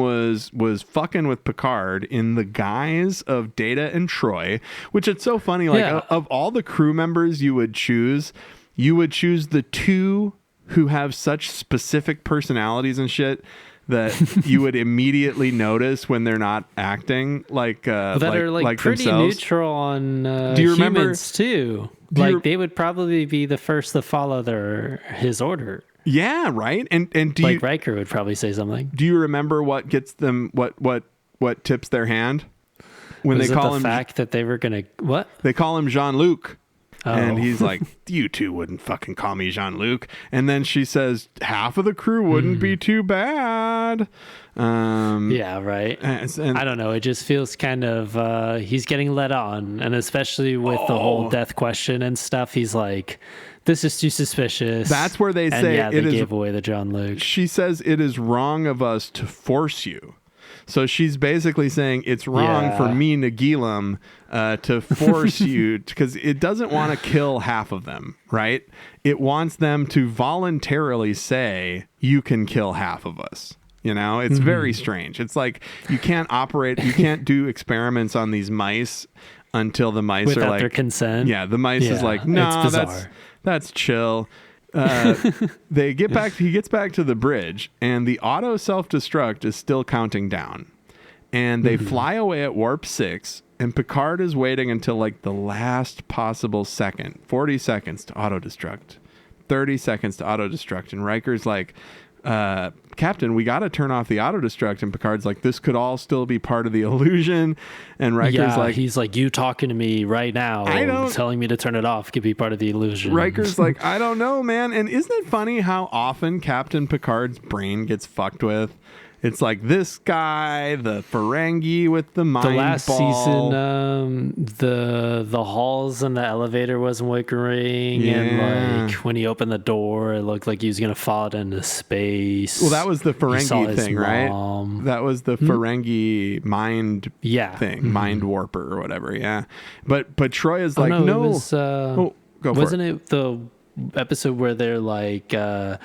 was fucking with Picard in the guise of Data and Troy, which it's so funny. Like of all the crew members you would choose the two who have such specific personalities and shit that you would immediately notice when they're not acting like that are like pretty themselves. neutral on Do you remember, humans too. Like they would probably be the first to follow his order. Yeah, right. And do like you, Riker would probably say something. Do you remember what gets them what tips their hand when Was they it call the him fact that they were gonna what? They call him Jean-Luc. Oh. And he's like, you two wouldn't fucking call me Jean-Luc. And then she says, half of the crew wouldn't be too bad. Yeah, right. And I don't know. It just feels kind of he's getting led on, and especially with the whole death question and stuff, he's like, this is too suspicious. That's where they say they gave away the Jean-Luc. She says it is wrong of us to force you. So she's basically saying it's wrong for me, Nagilum, to force you, because it doesn't want to kill half of them, right? It wants them to voluntarily say, you can kill half of us. You know, it's very strange. It's like you can't do experiments on these mice until the mice without are like their consent. Yeah, the mice is like, no, that's chill. He gets back to the bridge and the auto self-destruct is still counting down, and they fly away at warp 6, and Picard is waiting until like the last possible second, 40 seconds to auto destruct, 30 seconds to auto destruct, and Riker's like, Captain, we got to turn off the auto destruct. And Picard's like, this could all still be part of the illusion. And Riker's like, he's like, you talking to me right now, telling me to turn it off could be part of the illusion. Riker's like, I don't know, man. And isn't it funny how often Captain Picard's brain gets fucked with? It's like this guy, the Ferengi with the mind The last ball. season, the halls and the elevator wasn't working, and like when he opened the door, it looked like he was gonna fall into space. Well, that was the He saw Ferengi his thing, right? mom. That was the Ferengi mind Yeah. thing, mind warper or whatever. Yeah, but Troy is Oh, like, no, no. it was, Go for wasn't it. it the episode where they're like the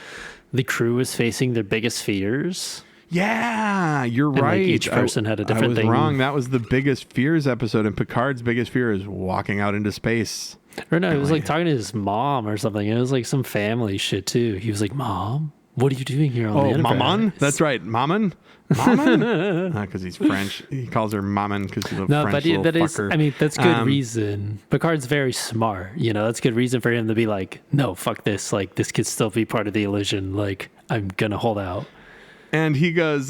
crew was facing their biggest fears? Yeah, you're like, right. each person had a different I was thing. wrong. That was the biggest fears episode, and Picard's biggest fear is walking out into space. Or no, it was like talking to his mom or something. It was like some family shit too. He was like, "Mom, what are you doing here on the Enterprise?" Maman? That's right, Maman. Maman? Because he's French. He calls her Maman because he's a No, French but little that is, fucker. I mean, that's good reason. Picard's very smart. You know, that's good reason for him to be like, no, fuck this. Like, this could still be part of the illusion. Like, I'm going to hold out. And he goes,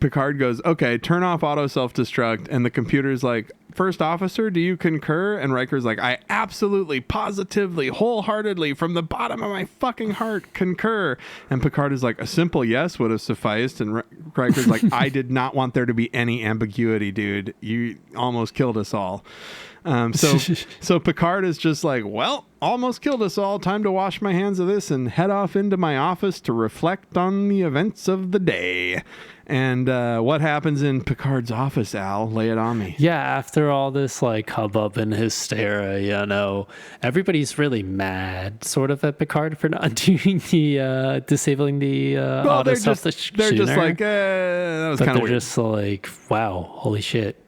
Picard goes, okay, turn off auto self-destruct. And the computer's like, First Officer, do you concur? And Riker's like, I absolutely, positively, wholeheartedly, from the bottom of my fucking heart, concur. And Picard is like, a simple yes would have sufficed. And Riker's like, I did not want there to be any ambiguity, dude. You almost killed us all. So Picard is just like, well, almost killed us all. Time to wash my hands of this and head off into my office to reflect on the events of the day. And what happens in Picard's office, Al? Lay it on me. Yeah, after all this like hubbub and hysteria, you know, everybody's really mad, sort of, at Picard for not doing the disabling the auto they're just like, that was kind of weird. They're just like, wow, holy shit,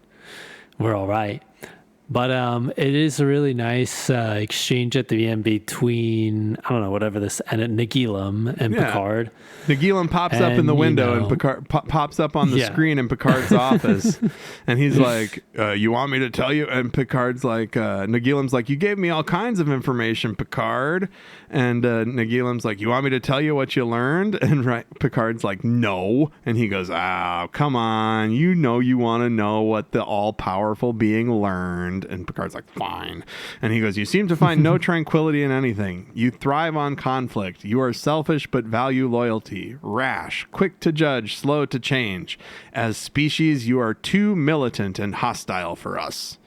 we're all right. But it is a really nice exchange at the end between, I don't know, whatever this, and Nagilum and Picard. Nagilum pops up in the window, and Picard pops up on the screen in Picard's office. And he's like, you want me to tell you? And Picard's like, Nagilum's like, you gave me all kinds of information, Picard. And Nagilum's like, you want me to tell you what you learned? And Picard's like, no. And he goes, oh, come on. You know you want to know what the all-powerful being learned. And Picard's like, fine. And he goes, you seem to find no tranquility in anything. You thrive on conflict. You are selfish but value loyalty. Rash, quick to judge, slow to change. As species, you are too militant and hostile for us.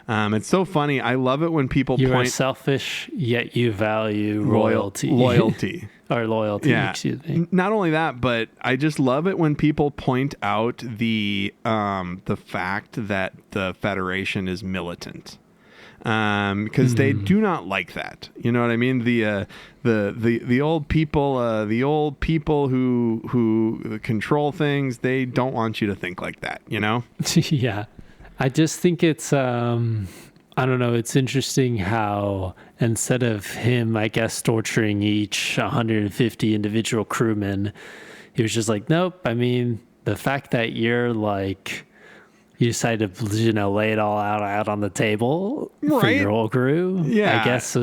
It's so funny. I love it when people You point... are selfish, yet you value royalty. Loyalty. Or loyalty, Yeah. excuse me. Not only that, but I just love it when people point out the fact that the Federation is militant. Because they do not like that. You know what I mean? The old people who control things, they don't want you to think like that, you know? Yeah. I just think it's, I don't know, it's interesting how instead of him, I guess, torturing each 150 individual crewmen, he was just like, nope. I mean, the fact that you're like, you decided to, you know, lay it all out on the table for your whole crew. Yeah. I guess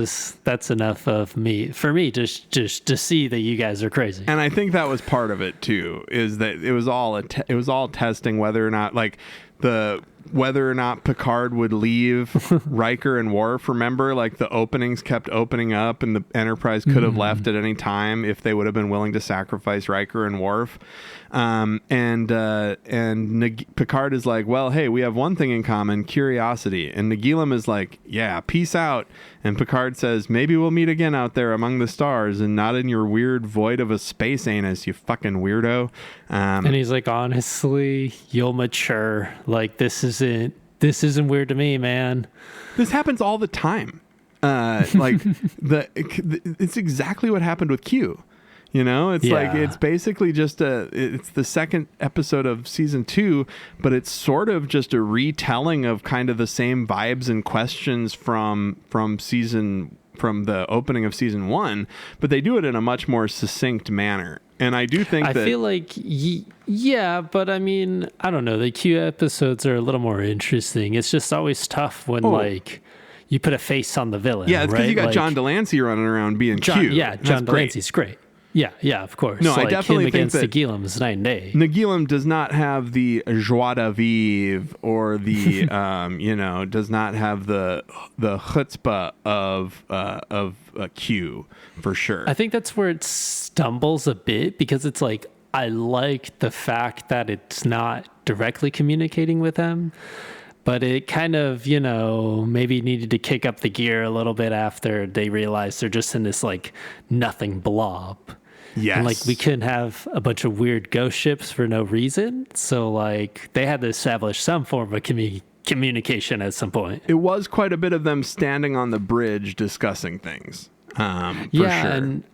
that's enough for me just to see that you guys are crazy. And I think that was part of it too, is that it was all testing whether or not Picard would leave Riker and Worf. Remember, like the openings kept opening up, and the Enterprise could have left at any time if they would have been willing to sacrifice Riker and Worf. Picard is like, well, hey, we have one thing in common, curiosity. And Nagilum is like, yeah, peace out. And Picard says, maybe we'll meet again out there among the stars and not in your weird void of a space anus, you fucking weirdo. And he's like, honestly, you'll mature. Like, this isn't weird to me, man. This happens all the time. It's exactly what happened with Q. You know, it's like, it's basically just it's the second episode of season 2, but it's sort of just a retelling of kind of the same vibes and questions from the opening of season 1, but they do it in a much more succinct manner. And I do think I feel like, yeah, but I mean, I don't know. The Q episodes are a little more interesting. It's just always tough when like you put a face on the villain. Yeah, it's because you got like, John Delancey running around being Q. Yeah, John Delancey's great. Yeah, of course. No, I definitely him think against that Nagilum is night and day. Nagilum does not have the joie de vivre or the does not have the chutzpah of Q for sure. I think that's where it stumbles a bit because it's like, I like the fact that it's not directly communicating with them, but it kind of, maybe needed to kick up the gear a little bit after they realized they're just in this like nothing blob. Yes. And like we couldn't have a bunch of weird ghost ships for no reason. So like they had to establish some form of communication at some point. It was quite a bit of them standing on the bridge discussing things. For sure. And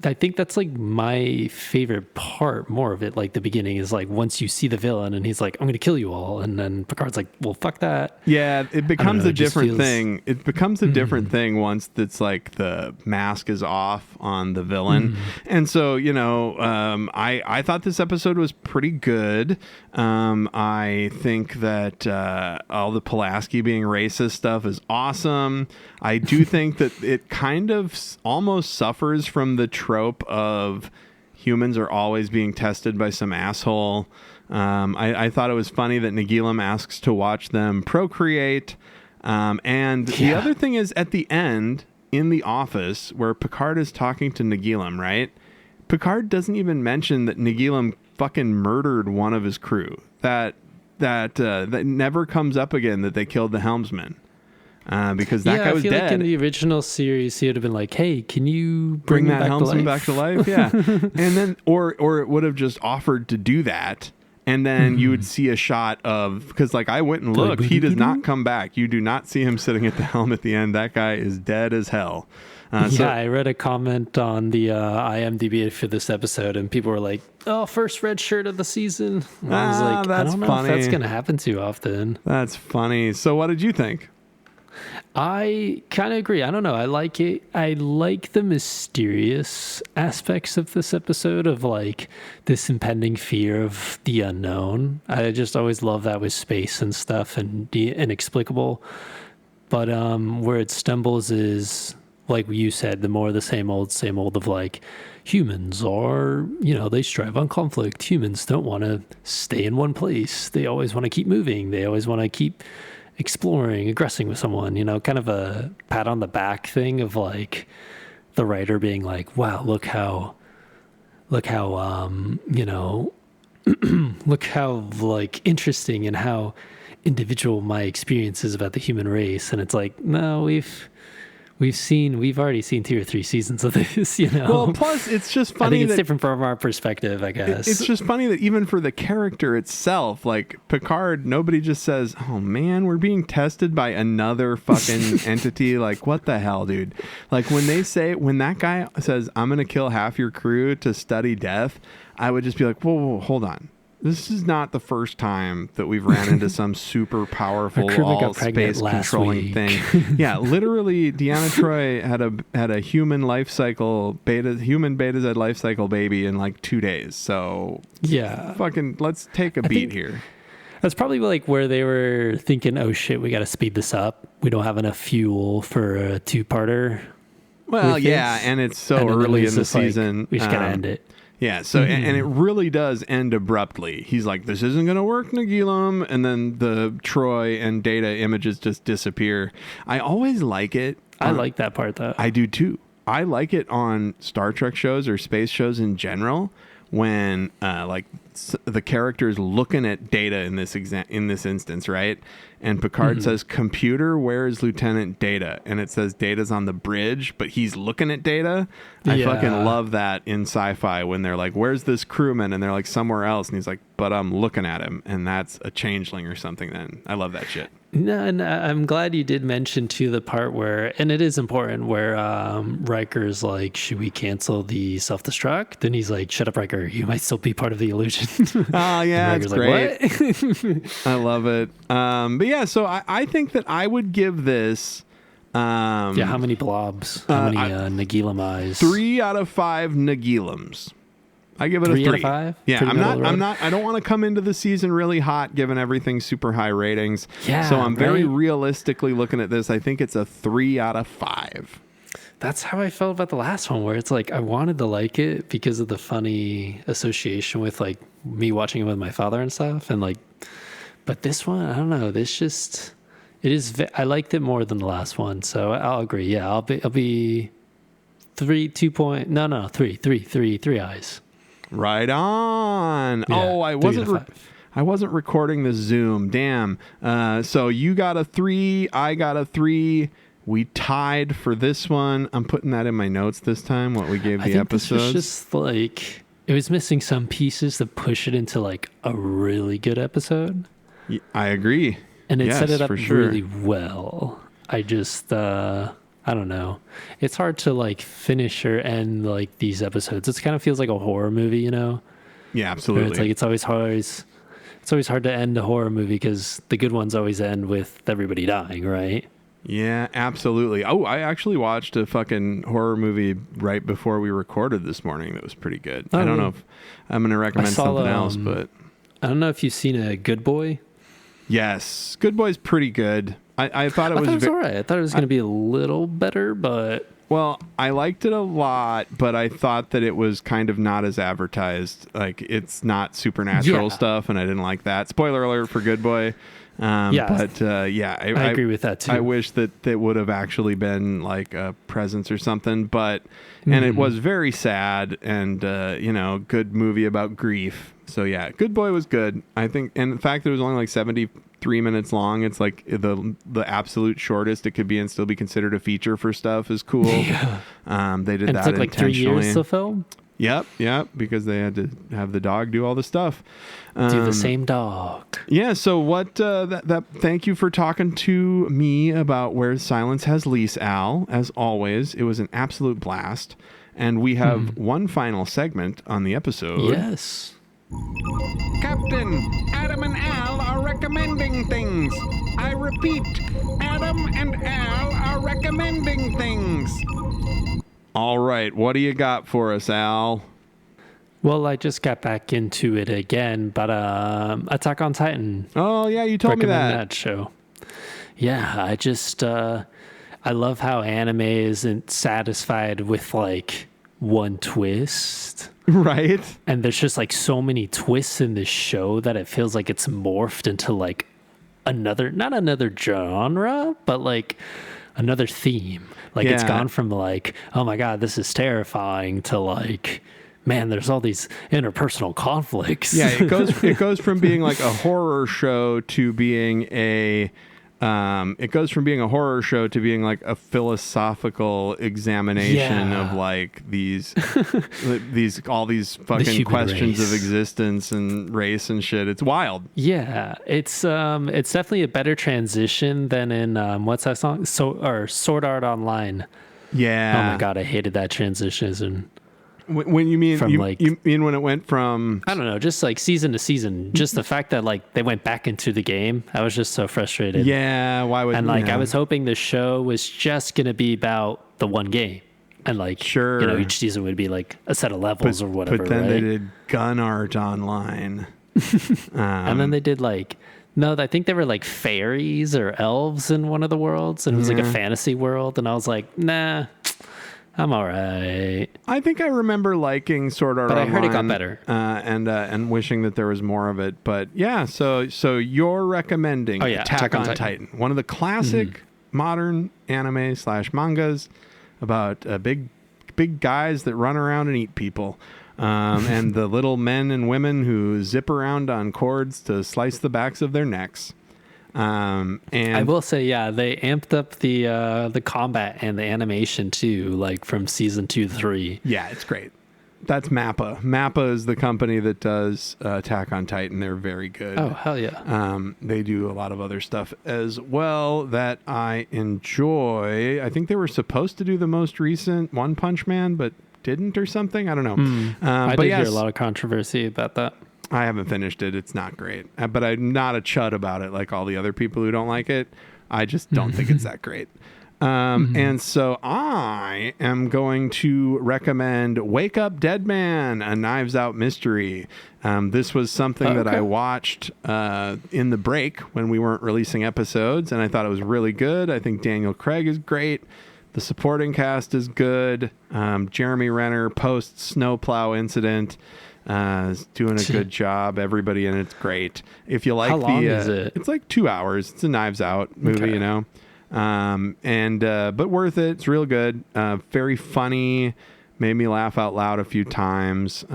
I think that's like my favorite part more of it. Like the beginning is like once you see the villain and he's like, I'm going to kill you all. And then Picard's like, well, fuck that. Yeah, it becomes a different feels... thing. It becomes a different thing once it's like the mask is off on the villain. And so, I thought this episode was pretty good. I think that all the Pulaski being racist stuff is awesome. I do think that it kind of almost suffers from the trope of humans are always being tested by some asshole. I thought it was funny that Nagilum asks to watch them procreate. The other thing is at the end in the office where Picard is talking to Nagilum, right? Picard doesn't even mention that Nagilum fucking murdered one of his crew. That never comes up again, that they killed the helmsman. Because that guy was dead. Like in the original series, he would have been like, "Hey, can you bring that back helmsman back to life?" Yeah, and then or it would have just offered to do that, and then you would see a shot of, because like I went and looked, he does not come back. You do not see him sitting at the helm at the end. That guy is dead as hell. I read a comment on the IMDb for this episode, and people were like, "Oh, first red shirt of the season." And I was like, that's I don't know funny. if that's going to happen too often. That's funny. So, what did you think? I kind of agree. I don't know. I like it. I like the mysterious aspects of this episode, of like this impending fear of the unknown. I just always love that with space and stuff and the inexplicable. But where it stumbles is, like you said, the more the same old of like, humans are, they strive on conflict. Humans don't want to stay in one place. They always want to keep moving. They always want to keep exploring, aggressing with someone, kind of a pat on the back thing of like the writer being like, wow, look how look how like interesting and how individual my experience is about the human race. And it's like, no, we've already seen 2 or 3 seasons of this, Well, plus it's just funny. I think it's different from our perspective, I guess. It's just funny that even for the character itself, like Picard, nobody just says, "Oh man, we're being tested by another fucking entity." Like, what the hell, dude? Like when that guy says, "I'm gonna kill half your crew to study death," I would just be like, whoa, hold on. This is not the first time that we've ran into some super powerful all space controlling thing. Yeah, literally, Deanna Troi had a human life cycle human beta Z life cycle baby in like 2 days. So yeah, fucking let's take a beat here. That's probably like where they were thinking, oh shit, we got to speed this up. We don't have enough fuel for a 2-parter. Well, yeah, and it's so early in the season. Like, we just gotta end it. Yeah, so and it really does end abruptly. He's like, "This isn't going to work, Nagilum," and then the Troy and Data images just disappear. I always like it. I like that part, though. I do too. I like it on Star Trek shows or space shows in general when the character is looking at Data in this instance, right? And Picard says, "Computer, where is Lieutenant Data?" And it says Data's on the bridge, but he's looking at Data. I fucking love that in sci-fi when they're like, "Where's this crewman?" And they're like, "Somewhere else." And he's like, "But I'm looking at him." And that's a changeling or something then. I love that shit. No, and I'm glad you did mention too the part where, and it is important, where Riker's like, "Should we cancel the self-destruct?" Then he's like, "Shut up, Riker. You might still be part of the illusion." Oh, yeah, it's great. Like, what? I love it. But yeah, so I think that I would give this... how many blobs? How many Nagilum eyes? 3 out of 5 Nagilums. I give it a 3 out of 5? Yeah, I don't want to come into the season really hot, given everything super high ratings. Yeah, so I'm very realistically looking at this. I think it's a 3 out of 5. That's how I felt about the last one, where it's like I wanted to like it because of the funny association with like me watching it with my father and stuff, and like, but this one, I don't know. This just, it is. I liked it more than the last one, so I'll agree. Yeah, I'll be 3 eyes. Right on. Yeah, Oh, I 3 wasn't. out of 5. I wasn't recording the Zoom. Damn. So you got a 3. I got a 3. We tied for this one. I'm putting that in my notes this time. What we gave I the think episodes. this was just like it was missing some pieces that push it into like a really good episode, I agree. and it set Yes, it up for sure. really well. I just I don't know. It's hard to like finish or end like these episodes. It kind of feels like a horror movie, you know? Yeah, Where absolutely. it's like it's always hard to end a horror movie because the good ones always end with everybody dying, right? Yeah, absolutely. Oh, I actually watched a fucking horror movie right before we recorded this morning that was pretty good. I don't know if I'm going to recommend saw, something else, but I don't know if you've seen a Good Boy. yes, Good Boy's pretty good. I thought it I was thought it was all right. I thought it was going to be a little better, but well, I liked it a lot, but I thought that it was kind of not as advertised. Like, it's not supernatural Yeah. stuff, and I didn't like that. Spoiler alert for Good Boy. Yeah. But I agree with that too. I wish that would have actually been like a presence or something. But and it was very sad and good movie about grief. So yeah, Good Boy was good. I think, and the fact that it was only like 73 minutes long, it's like the absolute shortest it could be and still be considered a feature for stuff is cool. Yeah. They did And it that took like 3 intentionally. years to film. Yep, because they had to have the dog do all the stuff. Do the same dog. Yeah, so what thank you for talking to me about Where Silence Has Lease, Al. As always, it was an absolute blast. And we have one final segment on the episode. Yes. Captain, Adam and Al are recommending things. I repeat, Adam and Al are recommending things. All right, what do you got for us, Al? Well, I just got back into it again, but Attack on Titan. Oh, yeah, you told me Recommend that. that show. Yeah, I just I love how anime isn't satisfied with like one twist. Right? And there's just like so many twists in this show that it feels like it's morphed into like not another genre, but like another theme. Like it's Yeah. gone from like, oh my God, this is terrifying to like, man, there's all these interpersonal conflicts. Yeah, it goes from being like a horror show to being a like a philosophical examination Yeah. of like these all these fucking human questions of race. existence and race and shit. It's wild. Yeah, it's definitely a better transition than in what's that song? Sword Art Online. Yeah. Oh my God, I hated that transition. When you mean From, like- you mean when it went from I don't know, just like season to season, just the fact that like they went back into the game, I was just so frustrated. yeah, why would And like yeah. I was hoping the show was just gonna be about the one game, and like Sure. each season would be like a set of levels or whatever. But then right? they did Gun Art Online. And then they did like no, I think they were like fairies or elves in one of the worlds, and it was like a Yeah. fantasy world, and I was like, nah, I'm all right. I think I remember liking Sword Art But I Online. heard it got better. And wishing that there was more of it. But yeah, so you're recommending Attack on Titan, one of the classic modern anime / mangas about big guys that run around and eat people. And the little men and women who zip around on cords to slice the backs of their necks. And I will say, yeah, they amped up the combat and the animation too, like from season 2 to 3. yeah, it's great. That's Mappa. Mappa is the company that does Attack on Titan. They're very good. Oh hell yeah! They do a lot of other stuff as well that I enjoy. I think they were supposed to do the most recent One Punch Man, but didn't or something. I don't know. I but did yes, hear a lot of controversy about that. I haven't finished it. It's not great, but I'm not a chud about it like all the other people who don't like it. I just don't think it's that great. And so I am going to recommend Wake Up Dead Man, a Knives Out mystery. This was something that I watched in the break when we weren't releasing episodes, and I thought it was really good. I think Daniel Craig is great. The supporting cast is good. Jeremy Renner post snowplow incident is doing a good job. Everybody in it's great. If you like How long is it? It's like 2 hours. It's a Knives Out movie, Okay. you know. But worth it. It's real good. Very funny, Made me laugh out loud a few times.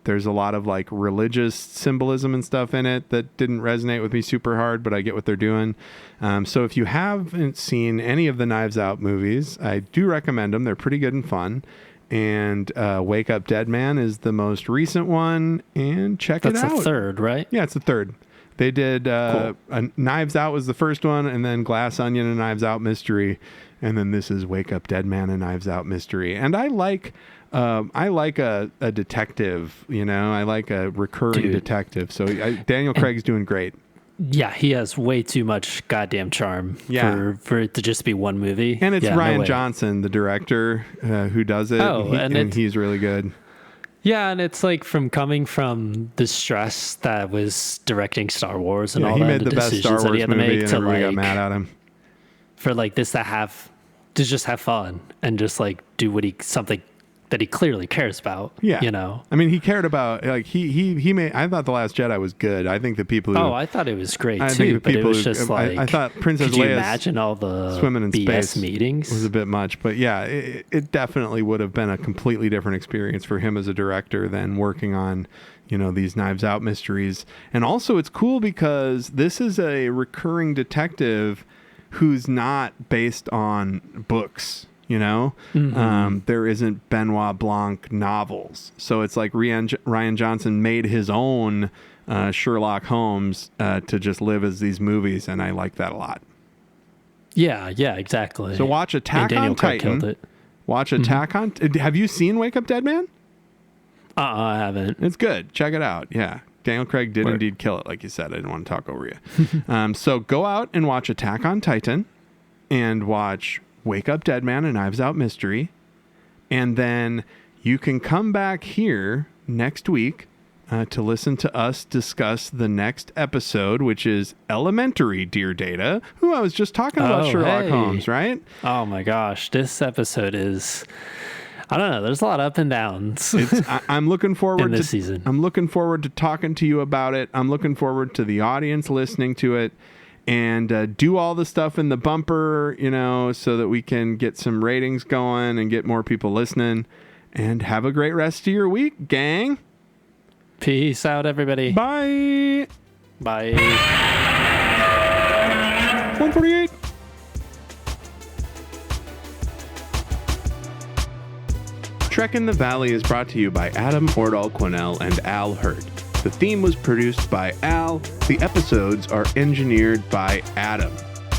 There's a lot of like religious symbolism and stuff in it that didn't resonate with me super hard, but I get what they're doing. So if you haven't seen any of the Knives Out movies, I do recommend them. They're pretty good and fun. And Wake Up Dead Man is the most recent one, and check it out. That's the third, right? Yeah, it's the third. They did Cool. Knives Out was the first one, and then Glass Onion and Knives Out Mystery. And then this is Wake Up Dead Man and Knives Out Mystery. And I like a detective, you know, I like a recurring detective. So Daniel Craig's doing great. Yeah, he has way too much goddamn charm for it to just be one movie. And it's no Ryan way. Johnson, the director, who does it. Oh, and he's really good. Yeah, and it's like coming from the stress that was directing Star Wars and all he that, made the best Star decisions that he Wars had to movie, make and to everybody got like mad at him. for like this to just have fun and just like do something that he clearly cares about. Yeah, you know. I mean, he cared about like he made. I thought The Last Jedi was good. I think the people who I thought it was great I too, think the but it people was who, just like I thought Princess could you Leia's imagine all the swimming in BS space meetings was a bit much, but yeah, it definitely would have been a completely different experience for him as a director than working on, you know, these Knives Out mysteries. And also it's cool because this is a recurring detective who's not based on books, you know. There isn't Benoit Blanc novels, so it's like Ryan Johnson made his own Sherlock Holmes to just live as these movies, and I like that a lot. Yeah, exactly. So watch Attack on Titan. Watch Attack on. Have you seen Wake Up Dead Man? I haven't. It's good. Check it out. Yeah. Daniel Craig did indeed kill it, like you said. I didn't want to talk over you. So go out and watch Attack on Titan and watch Wake Up Dead Man and Knives Out Mystery. And then you can come back here next week to listen to us discuss the next episode, which is Elementary, Dear Data, who I was just talking about Sherlock Holmes, right? Oh my gosh. This episode is... I don't know. There's a lot of up and downs. I'm looking forward in this to season. I'm looking forward to talking to you about it. I'm looking forward to the audience listening to it, and do all the stuff in the bumper, you know, so that we can get some ratings going and get more people listening. And have a great rest of your week, gang. Peace out, everybody. Bye. Bye. 148. Trek in the Valley is brought to you by Adam Ordall Quinnell and Al Hirt. The theme was produced by Al. The episodes are engineered by Adam.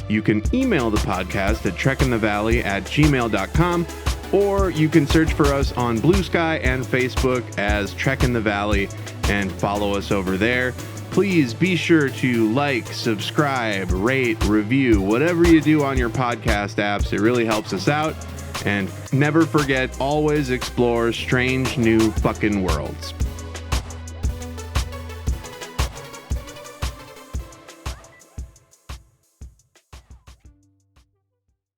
You can email the podcast at trekinthevalley@gmail.com, or you can search for us on Blue Sky and Facebook as Trek in the Valley and follow us over there. Please be sure to like, subscribe, rate, review, whatever you do on your podcast apps. It really helps us out. And never forget, always explore strange new fucking worlds.